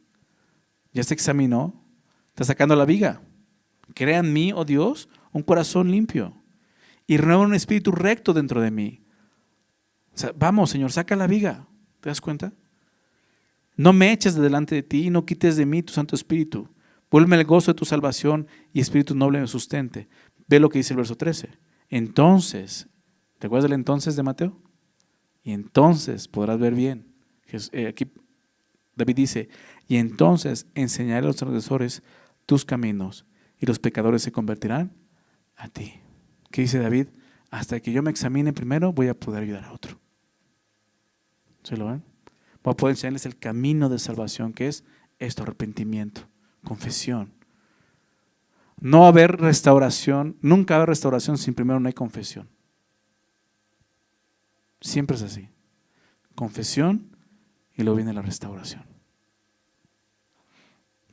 Ya se examinó, está sacando la viga. Crea en mí, oh Dios, un corazón limpio y renueva un espíritu recto dentro de mí. O sea, vamos, Señor, saca la viga. ¿Te das cuenta? No me eches de delante de ti y no quites de mí tu Santo Espíritu. Vuélveme el gozo de tu salvación y espíritu noble me sustente. Ve lo que dice el verso 13. Entonces, ¿te acuerdas del entonces de Mateo? Y entonces podrás ver bien. Aquí David dice, y entonces enseñaré a los transgresores tus caminos y los pecadores se convertirán a ti. ¿Qué dice David? Hasta que yo me examine primero voy a poder ayudar a otro. ¿Se lo ven? Voy a poder enseñarles el camino de salvación, que es esto, arrepentimiento, confesión. No va a haber restauración, nunca va a haber restauración sin primero no hay confesión. Siempre es así. Confesión y luego viene la restauración.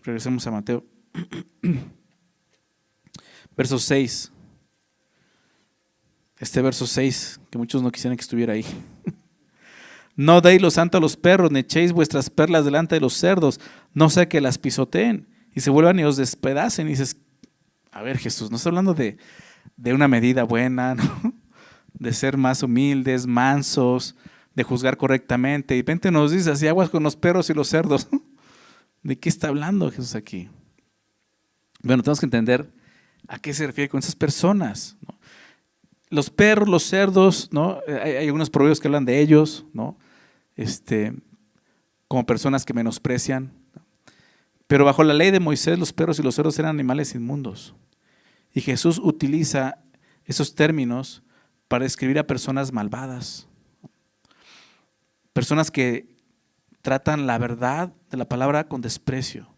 Regresemos a Mateo. Verso 6. Este verso 6, que muchos no quisieran que estuviera ahí. No deis lo santo a los perros, ni echéis vuestras perlas delante de los cerdos, no sea que las pisoteen y se vuelvan y os despedacen. Y dices, a ver, Jesús, no está hablando de una medida buena, ¿no? De ser más humildes, mansos, de juzgar correctamente. Y de repente nos dice así, aguas con los perros y los cerdos. ¿De qué está hablando Jesús aquí? Bueno, tenemos que entender a qué se refiere con esas personas, ¿no? Los perros, los cerdos, ¿no? Hay algunos proverbios que hablan de ellos, ¿no? Como personas que menosprecian. Pero bajo la ley de Moisés, los perros y los cerdos eran animales inmundos. Y Jesús utiliza esos términos para describir a personas malvadas. Personas que tratan la verdad de la palabra con desprecio.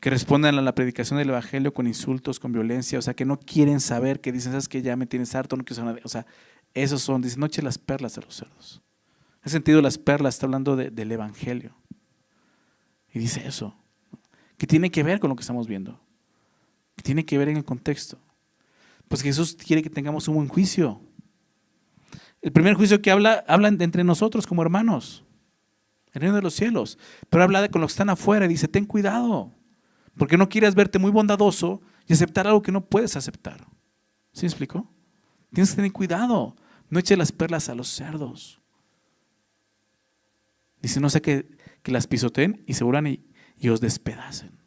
Que responden a la predicación del evangelio con insultos, con violencia, o sea, que no quieren saber, que dicen, ¿sabes qué? Ya me tienes harto, no quiero saber nada. O sea, esos son, dicen, no eche las perlas a los cerdos. En ese sentido, las perlas está hablando del evangelio. Y dice eso, que tiene que ver con lo que estamos viendo, que tiene que ver en el contexto. Pues Jesús quiere que tengamos un buen juicio. El primer juicio que hablan entre nosotros como hermanos, el reino de los cielos. Pero habla con los que están afuera y dice, ten cuidado, porque no quieres verte muy bondadoso y aceptar algo que no puedes aceptar. ¿Sí me explicó? Tienes que tener cuidado, no eches las perlas a los cerdos. Dice, no sé que las pisoteen y se vuelvan y os despedacen.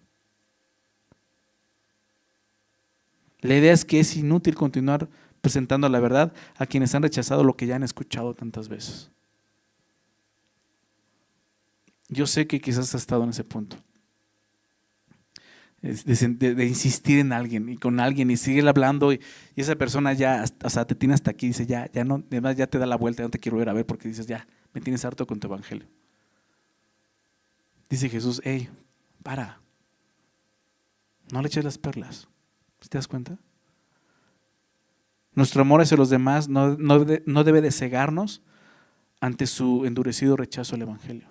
La idea es que es inútil continuar presentando la verdad a quienes han rechazado lo que ya han escuchado tantas veces. Yo sé que quizás has estado en ese punto. De insistir en alguien y con alguien y seguir hablando y esa persona ya te tiene hasta aquí y dice ya no, además ya te da la vuelta, ya no te quiero ver a ver porque dices ya, me tienes harto con tu evangelio. Dice Jesús, hey, para, no le eches las perlas. ¿Te das cuenta? Nuestro amor hacia los demás no debe de cegarnos ante su endurecido rechazo al evangelio.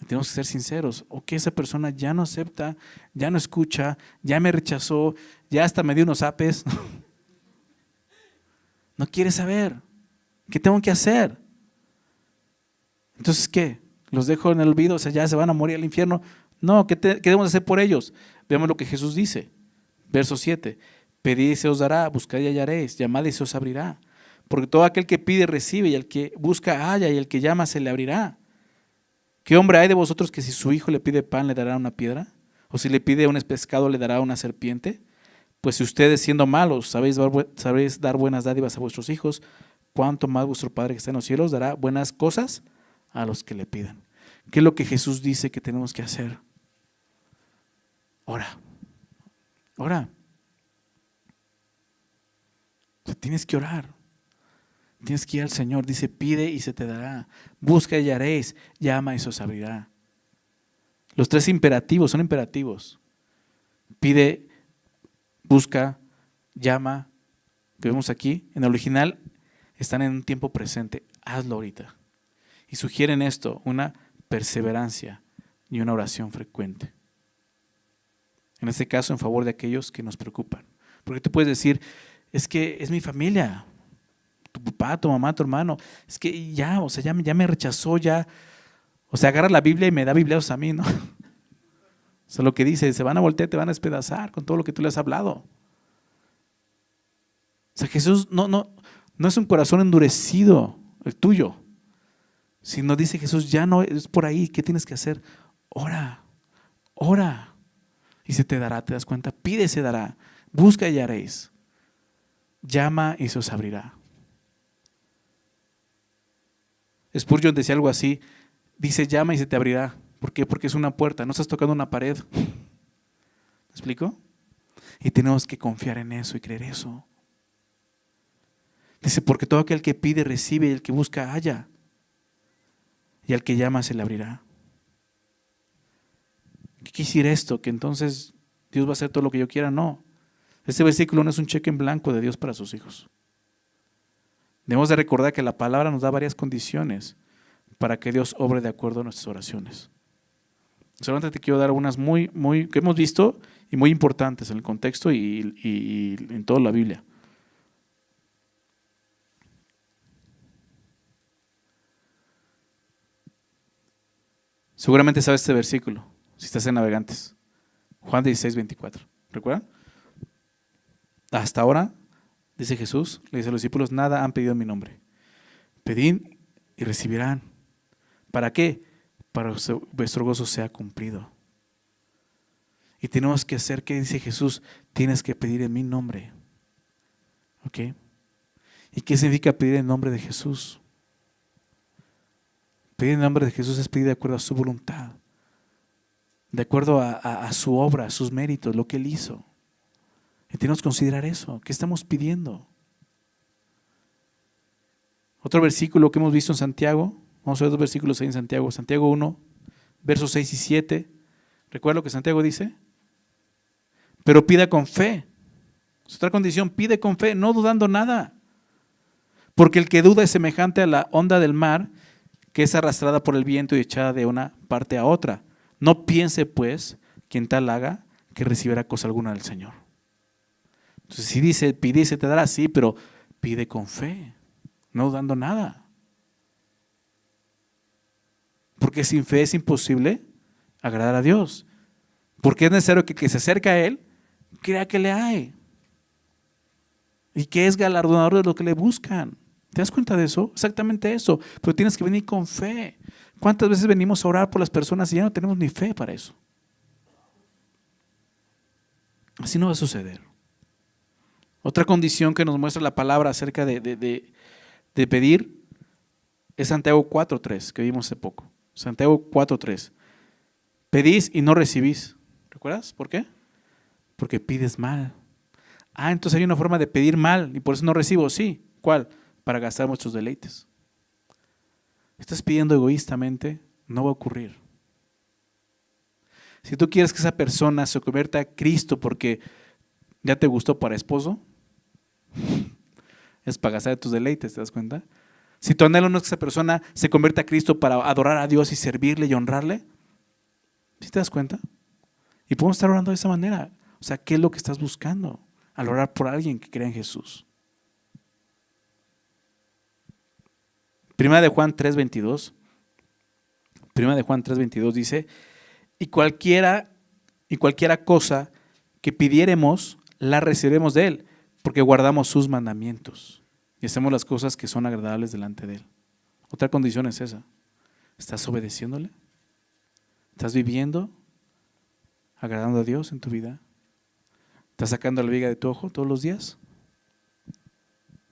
Tenemos que ser sinceros. O que esa persona ya no acepta, ya no escucha, ya me rechazó, ya hasta me dio unos apes. No quiere saber. ¿Qué tengo que hacer? Entonces, ¿qué? ¿Los dejo en el olvido? O sea, ya se van a morir al infierno. No, ¿qué debemos hacer por ellos? Veamos lo que Jesús dice. Verso 7. Pedid y se os dará, buscad y hallaréis, llamad y se os abrirá. Porque todo aquel que pide recibe, y el que busca halla, y el que llama se le abrirá. ¿Qué hombre hay de vosotros que si su hijo le pide pan le dará una piedra? ¿O si le pide un pescado le dará una serpiente? Pues si ustedes siendo malos sabéis dar buenas dádivas a vuestros hijos, ¿cuánto más vuestro Padre que está en los cielos dará buenas cosas a los que le pidan? ¿Qué es lo que Jesús dice que tenemos que hacer? Ora. Ora. O sea, tienes que orar. Tienes que ir al Señor. Dice, pide y se te dará. Busca y hallaréis. Llama y se os abrirá. Los tres imperativos son imperativos. Pide, busca, llama. Que vemos aquí. En el original están en un tiempo presente. Hazlo ahorita. Y sugieren esto, una perseverancia y una oración frecuente. En este caso, en favor de aquellos que nos preocupan. Porque tú puedes decir, es que es mi familia, tu papá, tu mamá, tu hermano, es que ya me rechazó, ya. O sea, agarra la Biblia y me da bibliazos a mí, ¿no? O sea, lo que dice, se van a voltear, te van a despedazar con todo lo que tú le has hablado. O sea, Jesús no es un corazón endurecido, el tuyo. Sino dice Jesús, ya no es por ahí, ¿qué tienes que hacer? Ora, ora. Y se te dará, ¿te das cuenta? Pide y se dará, busca y hallaréis. Llama y se os abrirá. Spurgeon decía algo así, dice llama y se te abrirá. ¿Por qué? Porque es una puerta, no estás tocando una pared. ¿Me explico? Y tenemos que confiar en eso y creer eso. Dice, porque todo aquel que pide recibe y el que busca halla. Y al que llama se le abrirá. ¿Qué quisiera esto? ¿Que entonces Dios va a hacer todo lo que yo quiera? No. Este versículo no es un cheque en blanco de Dios para sus hijos. Debemos de recordar que la palabra nos da varias condiciones para que Dios obre de acuerdo a nuestras oraciones. Solamente te quiero dar unas muy que hemos visto y muy importantes en el contexto y en toda la Biblia. Seguramente sabes este versículo, si estás en Navegantes. Juan 16, 24. ¿Recuerdan? Hasta ahora, dice Jesús, le dice a los discípulos, nada han pedido en mi nombre. Pedid y recibirán. ¿Para qué? Para que vuestro gozo sea cumplido. Y tenemos que hacer, ¿qué dice Jesús? Tienes que pedir en mi nombre. ¿Ok? ¿Y qué significa pedir en nombre de Jesús? Pedir en nombre de Jesús es pedir de acuerdo a su voluntad, de acuerdo a su obra, a sus méritos, lo que Él hizo. Y tenemos que considerar eso. ¿Qué estamos pidiendo? Otro versículo que hemos visto en Santiago, vamos a ver dos versículos ahí en Santiago. Santiago 1, versos 6 y 7. ¿Recuerda lo que Santiago dice? Pero pida con fe. Es otra condición, pide con fe, no dudando nada. Porque el que duda es semejante a la onda del mar, que es arrastrada por el viento y echada de una parte a otra. No piense, pues, quien tal haga, que recibirá cosa alguna del Señor. Entonces, si dice, pide y se te dará, sí, pero pide con fe, no dando nada. Porque sin fe es imposible agradar a Dios. Porque es necesario que se acerque a Él, crea que le hay. Y que es galardonador de lo que le buscan. ¿Te das cuenta de eso? Exactamente eso. Pero tienes que venir con fe. ¿Cuántas veces venimos a orar por las personas y ya no tenemos ni fe para eso? Así no va a suceder. Otra condición que nos muestra la palabra acerca de pedir es Santiago 4:3, que vimos hace poco. Santiago 4:3. Pedís y no recibís. ¿Recuerdas? ¿Por qué? Porque pides mal. Entonces hay una forma de pedir mal y por eso no recibo. Sí. ¿Cuál? Para gastar nuestros deleites. Estás pidiendo egoístamente, no va a ocurrir. Si tú quieres que esa persona se convierta a Cristo porque ya te gustó para esposo, es para gastar tus deleites, ¿te das cuenta? Si tu anhelo no es que esa persona se convierta a Cristo para adorar a Dios y servirle y honrarle, ¿sí te das cuenta? Y podemos estar orando de esa manera. O sea, ¿qué es lo que estás buscando al orar por alguien que crea en Jesús? Primera de Juan 3:22. Primera de Juan 3:22 dice, y cualquiera cosa que pidiéremos, la recibiremos de Él, porque guardamos sus mandamientos y hacemos las cosas que son agradables delante de Él. Otra condición es esa. ¿Estás obedeciéndole? ¿Estás viviendo agradando a Dios en tu vida? ¿Estás sacando la viga de tu ojo todos los días?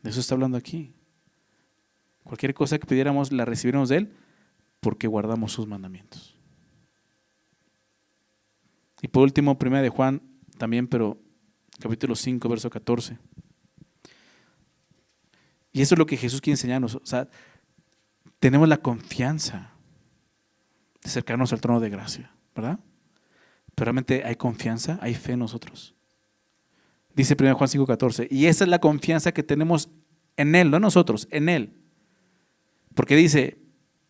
De eso está hablando aquí. Cualquier cosa que pidiéramos, la recibiremos de Él, porque guardamos sus mandamientos. Y por último, primera de Juan también, pero capítulo 5, verso 14. Y eso es lo que Jesús quiere enseñarnos. O sea, tenemos la confianza de acercarnos al trono de gracia, ¿verdad? Pero realmente hay confianza, hay fe en nosotros. Dice 1 Juan 5:14, y esa es la confianza que tenemos en Él, no en nosotros, en Él. Porque dice,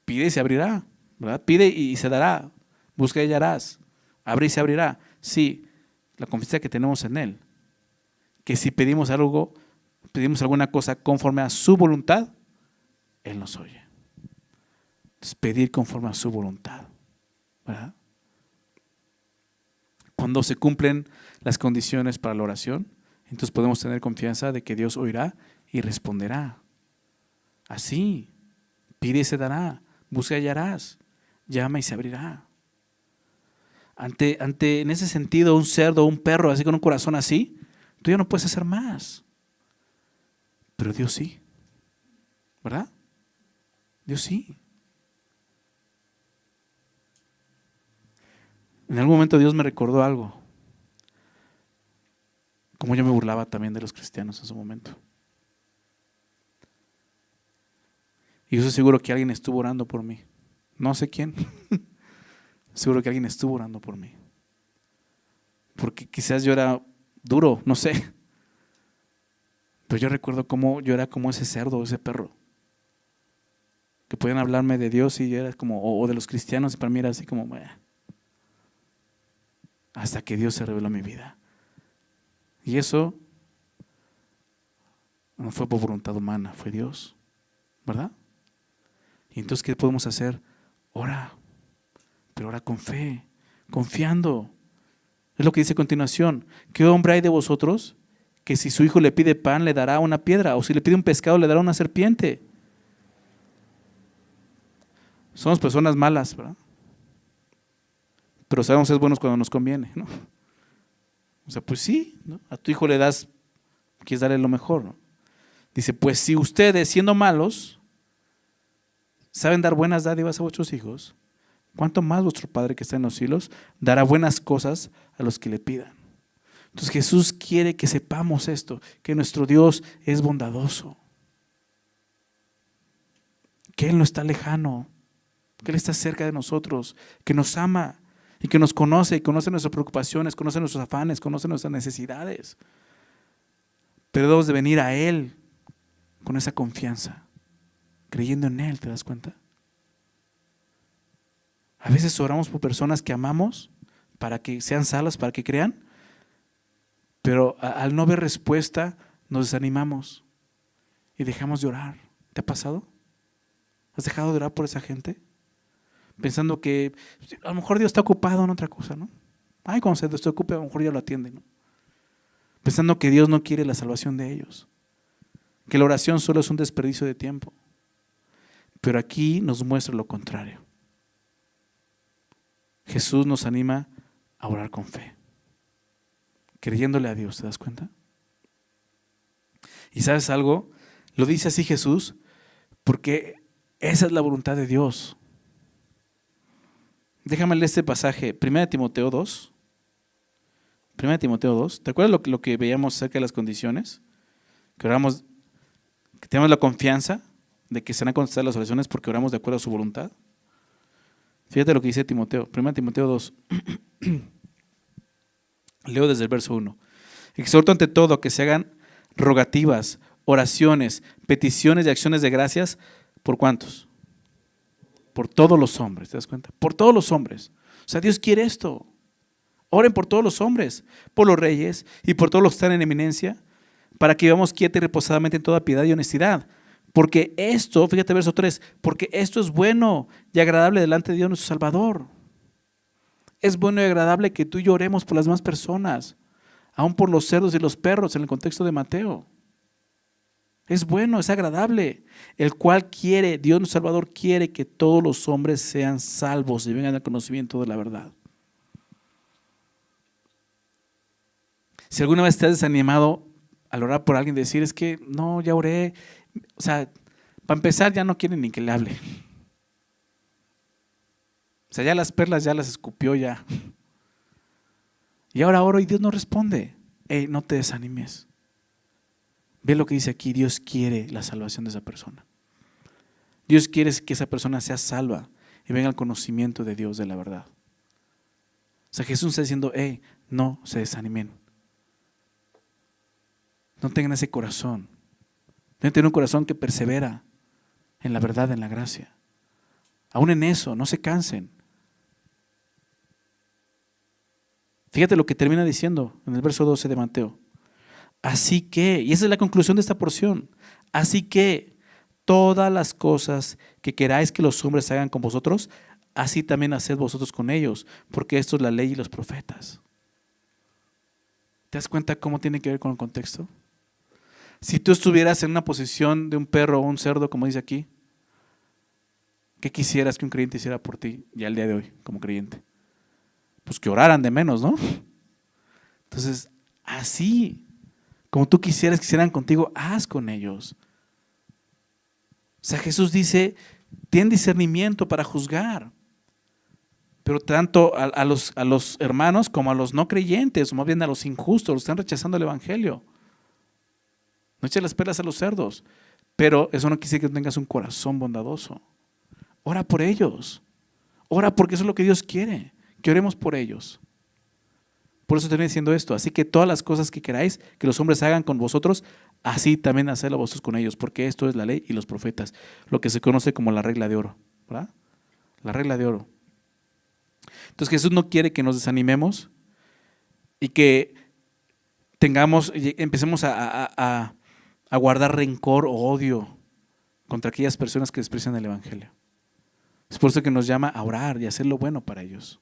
pide y se abrirá, ¿verdad? Pide y se dará, busca y hallarás, abre y se abrirá. Sí, la confianza que tenemos en Él, que si pedimos algo, pedimos alguna cosa conforme a su voluntad, Él nos oye. Entonces, pedir conforme a su voluntad, ¿verdad? Cuando se cumplen las condiciones para la oración, entonces podemos tener confianza de que Dios oirá y responderá. Así, pide y se dará, busca y hallarás, llama y se abrirá. En ese sentido, un cerdo, un perro, así con un corazón así, tú ya no puedes hacer más. Pero Dios sí, ¿verdad? Dios sí. En algún momento Dios me recordó algo. Como yo me burlaba también de los cristianos en su momento. Y yo estoy seguro que alguien estuvo orando por mí. No sé quién. Seguro que alguien estuvo orando por mí. Porque quizás yo era duro, no sé. Pero yo recuerdo cómo yo era como ese cerdo, ese perro. Que podían hablarme de Dios y yo era como, o de los cristianos, y para mí era así como, hasta que Dios se reveló en mi vida. Y eso no fue por voluntad humana, fue Dios, ¿verdad? Y entonces, ¿qué podemos hacer? Ora, pero ora con fe, confiando. Es lo que dice a continuación. ¿Qué hombre hay de vosotros que si su hijo le pide pan le dará una piedra? O si le pide un pescado le dará una serpiente. Somos personas malas, ¿verdad? Pero sabemos ser buenos cuando nos conviene, ¿no? O sea, pues sí, ¿no? A tu hijo le das, quieres darle lo mejor, ¿no? Dice, pues si ustedes siendo malos saben dar buenas dádivas a vuestros hijos, ¿cuánto más vuestro Padre que está en los cielos dará buenas cosas a los que le pidan? Entonces Jesús quiere que sepamos esto, que nuestro Dios es bondadoso, que Él no está lejano, que Él está cerca de nosotros, que nos ama y que nos conoce, y conoce nuestras preocupaciones, conoce nuestros afanes, conoce nuestras necesidades. Pero debemos de venir a Él con esa confianza, creyendo en Él, ¿te das cuenta? A veces oramos por personas que amamos para que sean salvas, para que crean, Pero al no ver respuesta, nos desanimamos y dejamos de orar. ¿Te ha pasado? ¿Has dejado de orar por esa gente? Pensando que a lo mejor Dios está ocupado en otra cosa, ¿no? Ay, cuando se desocupe, a lo mejor ya lo atiende, ¿no? Pensando que Dios no quiere la salvación de ellos, que la oración solo es un desperdicio de tiempo. Pero aquí nos muestra lo contrario. Jesús nos anima a orar con fe, creyéndole a Dios, ¿te das cuenta? Y ¿sabes algo? Lo dice así Jesús porque esa es la voluntad de Dios. Déjame leer este pasaje, 1 Timoteo 2. 1 Timoteo 2. ¿Te acuerdas lo que veíamos acerca de las condiciones? Que oramos, que tenemos la confianza de que serán contestadas las oraciones porque oramos de acuerdo a su voluntad. Fíjate lo que dice Timoteo, 1 Timoteo 2. Leo desde el verso 1. Exhorto ante todo a que se hagan rogativas, oraciones, peticiones y acciones de gracias. ¿Por cuántos? Por todos los hombres, ¿te das cuenta? Por todos los hombres. O sea, Dios quiere esto. Oren por todos los hombres, por los reyes y por todos los que están en eminencia, para que vivamos quieta y reposadamente en toda piedad y honestidad. Porque esto, fíjate verso 3, porque esto es bueno y agradable delante de Dios nuestro Salvador. Es bueno y agradable que tú y yo oremos por las demás personas, aún por los cerdos y los perros en el contexto de Mateo. Es bueno, es agradable, el cual quiere, Dios nuestro Salvador quiere que todos los hombres sean salvos y vengan al conocimiento de la verdad. Si alguna vez te has desanimado al orar por alguien, decir es que no, ya oré, o sea, para empezar ya no quieren ni que le hable. O sea, ya las perlas ya las escupió ya. Y ahora oro y Dios no responde. Hey, no te desanimes. Ve lo que dice aquí, Dios quiere la salvación de esa persona. Dios quiere que esa persona sea salva y venga al conocimiento de Dios, de la verdad. O sea, Jesús está diciendo, hey, no se desanimen. No tengan ese corazón. Deben tener un corazón que persevera en la verdad, en la gracia. Aún en eso, no se cansen. Fíjate lo que termina diciendo en el verso 12 de Mateo. Así que, y esa es la conclusión de esta porción, así que todas las cosas que queráis que los hombres hagan con vosotros, así también haced vosotros con ellos, porque esto es la ley y los profetas. ¿Te das cuenta cómo tiene que ver con el contexto? Si tú estuvieras en una posición de un perro o un cerdo, como dice aquí, ¿qué quisieras que un creyente hiciera por ti ya el día de hoy como creyente? Pues que oraran de menos, ¿no? Entonces, así como tú quisieras que hicieran contigo, haz con ellos. O sea, Jesús dice, ten discernimiento para juzgar. Pero tanto a los hermanos como a los no creyentes, o más bien a los injustos, los que están rechazando el evangelio. No eches las perlas a los cerdos. Pero eso no quiere decir que tengas un corazón bondadoso. Ora por ellos. Ora porque eso es lo que Dios quiere, que oremos por ellos. Por eso termina diciendo esto. Así que todas las cosas que queráis que los hombres hagan con vosotros, así también hacedlo vosotros con ellos, porque esto es la ley y los profetas, lo que se conoce como la regla de oro, ¿verdad? La regla de oro. Entonces Jesús no quiere que nos desanimemos y que empecemos a guardar rencor o odio contra aquellas personas que desprecian el evangelio. Es por eso que nos llama a orar y a hacer lo bueno para ellos.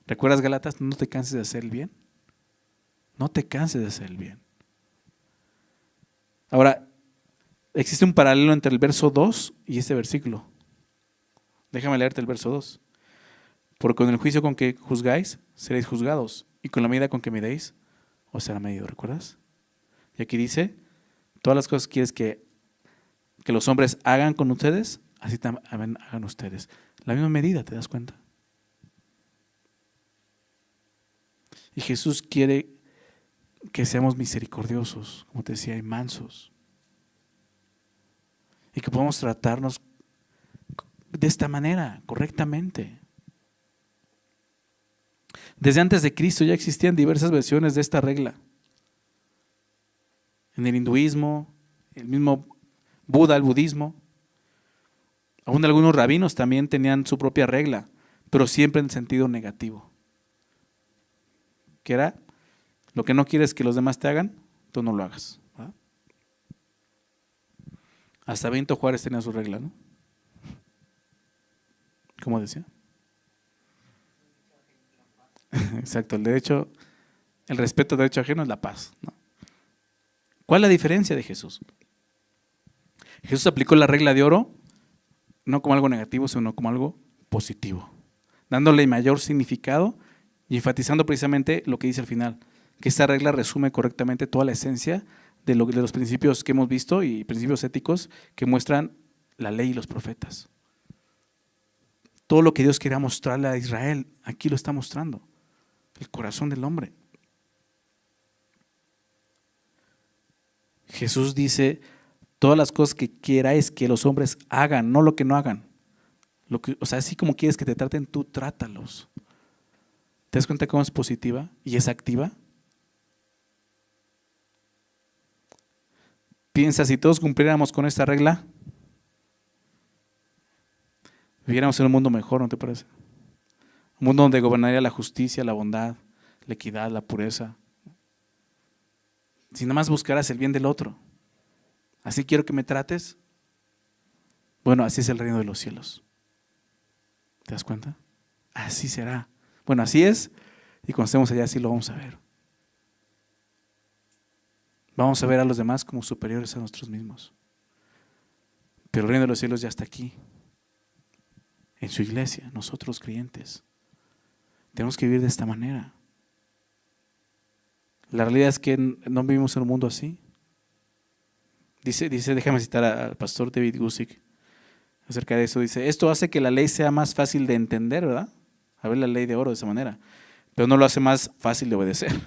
¿Recuerdas Gálatas? No te canses de hacer el bien. No te canses de hacer el bien. Ahora, existe un paralelo entre el verso 2 y este versículo. Déjame leerte el verso 2. Porque con el juicio con que juzgáis, seréis juzgados, y con la medida con que midéis, os será medido. ¿Recuerdas? Y aquí dice, todas las cosas que quieres que los hombres hagan con ustedes, así también hagan ustedes. La misma medida, ¿te das cuenta? Y Jesús quiere que seamos misericordiosos, como te decía, y mansos. Y que podamos tratarnos de esta manera, correctamente. Desde antes de Cristo ya existían diversas versiones de esta regla. En el hinduismo, el mismo Buda, el budismo. Aún algunos rabinos también tenían su propia regla, pero siempre en sentido negativo. Que era, Lo que no quieres que los demás te hagan, tú no lo hagas, ¿verdad? Hasta Benito Juárez tenía su regla, ¿no? ¿Cómo decía? Exacto, el respeto al derecho ajeno es la paz, ¿no? ¿Cuál es la diferencia de Jesús? Jesús aplicó la regla de oro no como algo negativo, sino como algo positivo, dándole mayor significado y enfatizando precisamente lo que dice al final, que esta regla resume correctamente toda la esencia de los principios que hemos visto y principios éticos que muestran la ley y los profetas. Todo lo que Dios quería mostrarle a Israel, aquí lo está mostrando, el corazón del hombre. Jesús dice, todas las cosas que queráis que los hombres hagan, no lo que no hagan. O sea, así como quieres que te traten, tú trátalos. ¿Te das cuenta cómo es positiva y es activa? Piensa, si todos cumpliéramos con esta regla, viviéramos en un mundo mejor, ¿no te parece? Un mundo donde gobernaría la justicia, la bondad, la equidad, la pureza. Si nada más buscaras el bien del otro. Así quiero que me trates. Bueno, así es el reino de los cielos. ¿Te das cuenta? Así será. Bueno, así es. Y cuando estemos allá, así lo vamos a ver. Vamos a ver a los demás como superiores a nosotros mismos. Pero el reino de los cielos ya está aquí. En su iglesia, nosotros creyentes. Tenemos que vivir de esta manera. La realidad es que no vivimos en un mundo así. Dice, déjame citar al pastor David Gusick acerca de eso. Dice, esto hace que la ley sea más fácil de entender, ¿verdad? A ver la ley de oro de esa manera. Pero no lo hace más fácil de obedecer.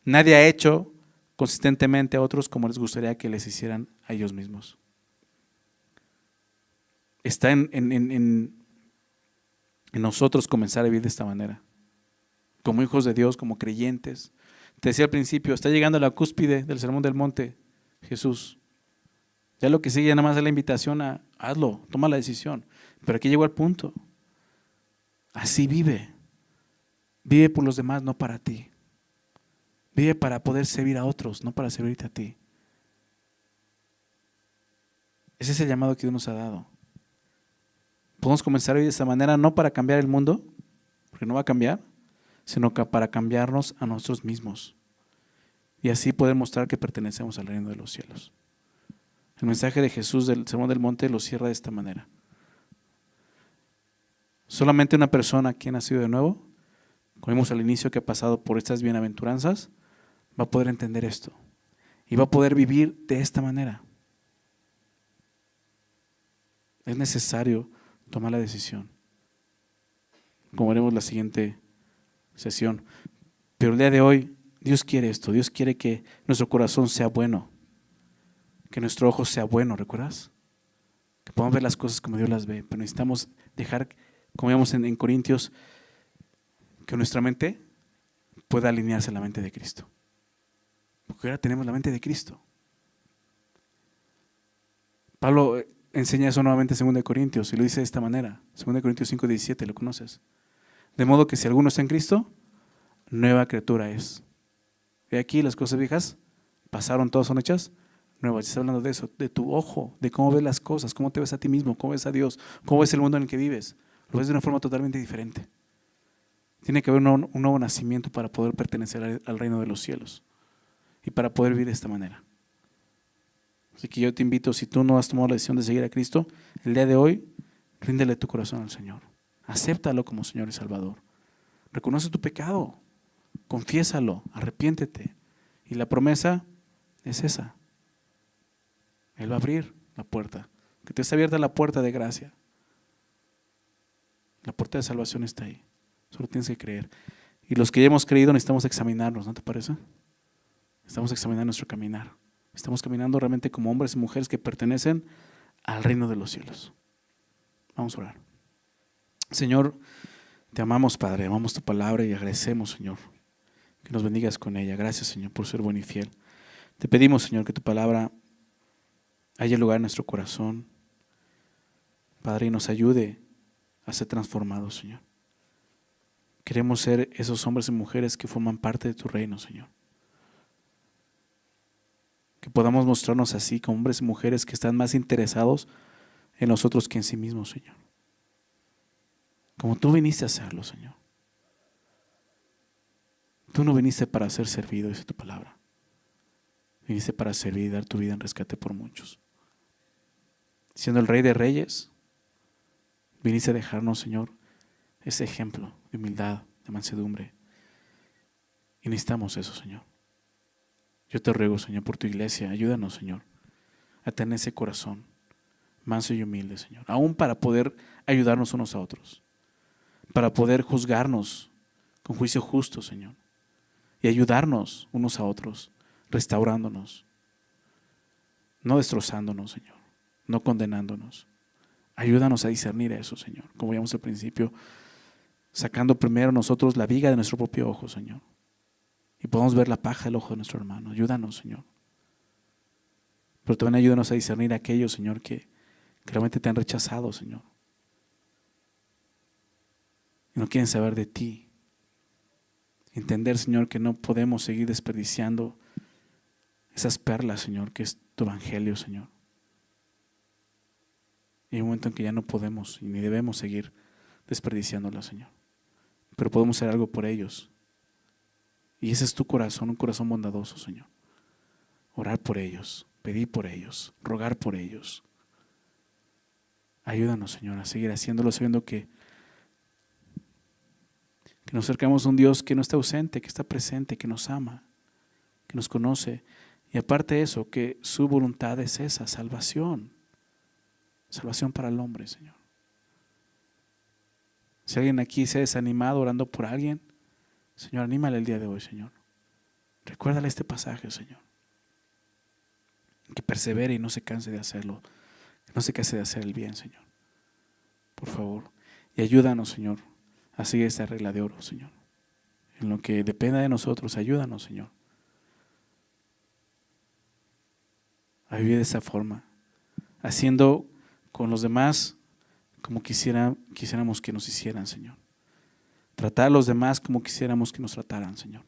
Nadie ha hecho consistentemente a otros como les gustaría que les hicieran a ellos mismos. Está en nosotros comenzar a vivir de esta manera. Como hijos de Dios, como creyentes. Te decía al principio, está llegando a la cúspide del Sermón del Monte, Jesús. Ya lo que sigue nada más es la invitación a hazlo, toma la decisión. Pero aquí llegó al punto. Así vive. Vive por los demás, no para ti. Vive para poder servir a otros, no para servirte a ti. Ese es el llamado que Dios nos ha dado. Podemos comenzar a vivir de esta manera, no para cambiar el mundo, porque no va a cambiar, sino que para cambiarnos a nosotros mismos. Y así poder mostrar que pertenecemos al reino de los cielos. El mensaje de Jesús del Sermón del Monte lo cierra de esta manera. Solamente una persona que ha nacido de nuevo, como vimos al inicio, que ha pasado por estas bienaventuranzas, va a poder entender esto y va a poder vivir de esta manera. Es necesario tomar la decisión, como veremos la siguiente sesión. Pero el día de hoy Dios quiere esto, Dios quiere que nuestro corazón sea bueno, que nuestro ojo sea bueno, ¿recuerdas? Que podamos ver las cosas como Dios las ve, pero necesitamos dejar, como vemos en Corintios, que nuestra mente pueda alinearse a la mente de Cristo. Porque ahora tenemos la mente de Cristo. Pablo enseña eso nuevamente en 2 Corintios y lo dice de esta manera. 2 Corintios 5:17, ¿lo conoces? De modo que si alguno está en Cristo, nueva criatura es. Y aquí las cosas viejas pasaron, todas son hechas nuevas. Está hablando de eso, de tu ojo, de cómo ves las cosas, cómo te ves a ti mismo, cómo ves a Dios, cómo ves el mundo en el que vives. Lo ves de una forma totalmente diferente. Tiene que haber un nuevo nacimiento para poder pertenecer al reino de los cielos y para poder vivir de esta manera. Así que yo te invito, si tú no has tomado la decisión de seguir a Cristo, el día de hoy, ríndele tu corazón al Señor. Acéptalo como Señor y Salvador. Reconoce tu pecado, confiésalo, arrepiéntete. Y la promesa es esa. Él va a abrir la puerta. Que te esté abierta la puerta de gracia. La puerta de salvación está ahí. Solo tienes que creer. Y los que ya hemos creído necesitamos examinarnos, ¿no te parece? Necesitamos examinar nuestro caminar. Estamos caminando realmente como hombres y mujeres que pertenecen al reino de los cielos. Vamos a orar. Señor, te amamos, Padre, amamos tu palabra y agradecemos, Señor, que nos bendigas con ella. Gracias, Señor, por ser bueno y fiel. Te pedimos, Señor, que tu palabra haya lugar en nuestro corazón, Padre, y nos ayude a ser transformados, Señor. Queremos ser esos hombres y mujeres que forman parte de tu reino, Señor. Que podamos mostrarnos así como hombres y mujeres que están más interesados en nosotros que en sí mismos, Señor. Como tú viniste a hacerlo, Señor. Tú no viniste para ser servido, dice tu palabra. Viniste para servir y dar tu vida en rescate por muchos. Siendo el Rey de Reyes, viniste a dejarnos, Señor, ese ejemplo de humildad, de mansedumbre. Y necesitamos eso, Señor. Yo te ruego, Señor, por tu iglesia, ayúdanos, Señor, a tener ese corazón manso y humilde, Señor, aún para poder ayudarnos unos a otros, para poder juzgarnos con juicio justo, Señor, y ayudarnos unos a otros, restaurándonos, no destrozándonos, Señor, no condenándonos. Ayúdanos a discernir eso, Señor, como veíamos al principio, sacando primero nosotros la viga de nuestro propio ojo, Señor, y podamos ver la paja del ojo de nuestro hermano. Ayúdanos, Señor. Pero también ayúdanos a discernir a aquellos, Señor, que realmente te han rechazado, Señor, y no quieren saber de ti. Entender, Señor, que no podemos seguir desperdiciando esas perlas, Señor, que es tu evangelio, Señor. Y hay un momento en que ya no podemos y ni debemos seguir desperdiciándolas, Señor. Pero podemos hacer algo por ellos. Y ese es tu corazón, un corazón bondadoso, Señor. Orar por ellos, pedir por ellos, rogar por ellos. Ayúdanos, Señor, a seguir haciéndolo, sabiendo que nos acercamos a un Dios que no está ausente, que está presente, que nos ama, que nos conoce. Y aparte de eso, que su voluntad es esa, salvación. Salvación para el hombre, Señor. Si alguien aquí se ha desanimado orando por alguien, Señor, anímale el día de hoy, Señor. Recuérdale este pasaje, Señor. Que persevere y no se canse de hacerlo. Que no se canse de hacer el bien, Señor. Por favor. Y ayúdanos, Señor, a seguir esta regla de oro, Señor. En lo que dependa de nosotros, ayúdanos, Señor, a vivir de esa forma, haciendo con los demás como quisiéramos que nos hicieran, Señor. Tratar a los demás como quisiéramos que nos trataran, Señor.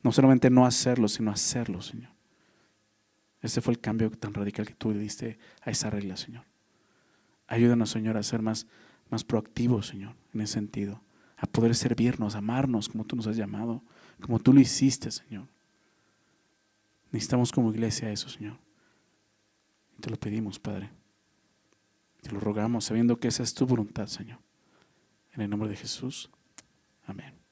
No solamente no hacerlo, sino hacerlo, Señor. Este fue el cambio tan radical que tú le diste a esa regla, Señor. Ayúdanos, Señor, a ser más proactivos, Señor, en ese sentido. A poder servirnos, amarnos como tú nos has llamado, como tú lo hiciste, Señor. Necesitamos como iglesia eso, Señor. Y te lo pedimos, Padre. Te lo rogamos sabiendo que esa es tu voluntad, Señor. En el nombre de Jesús. Amén.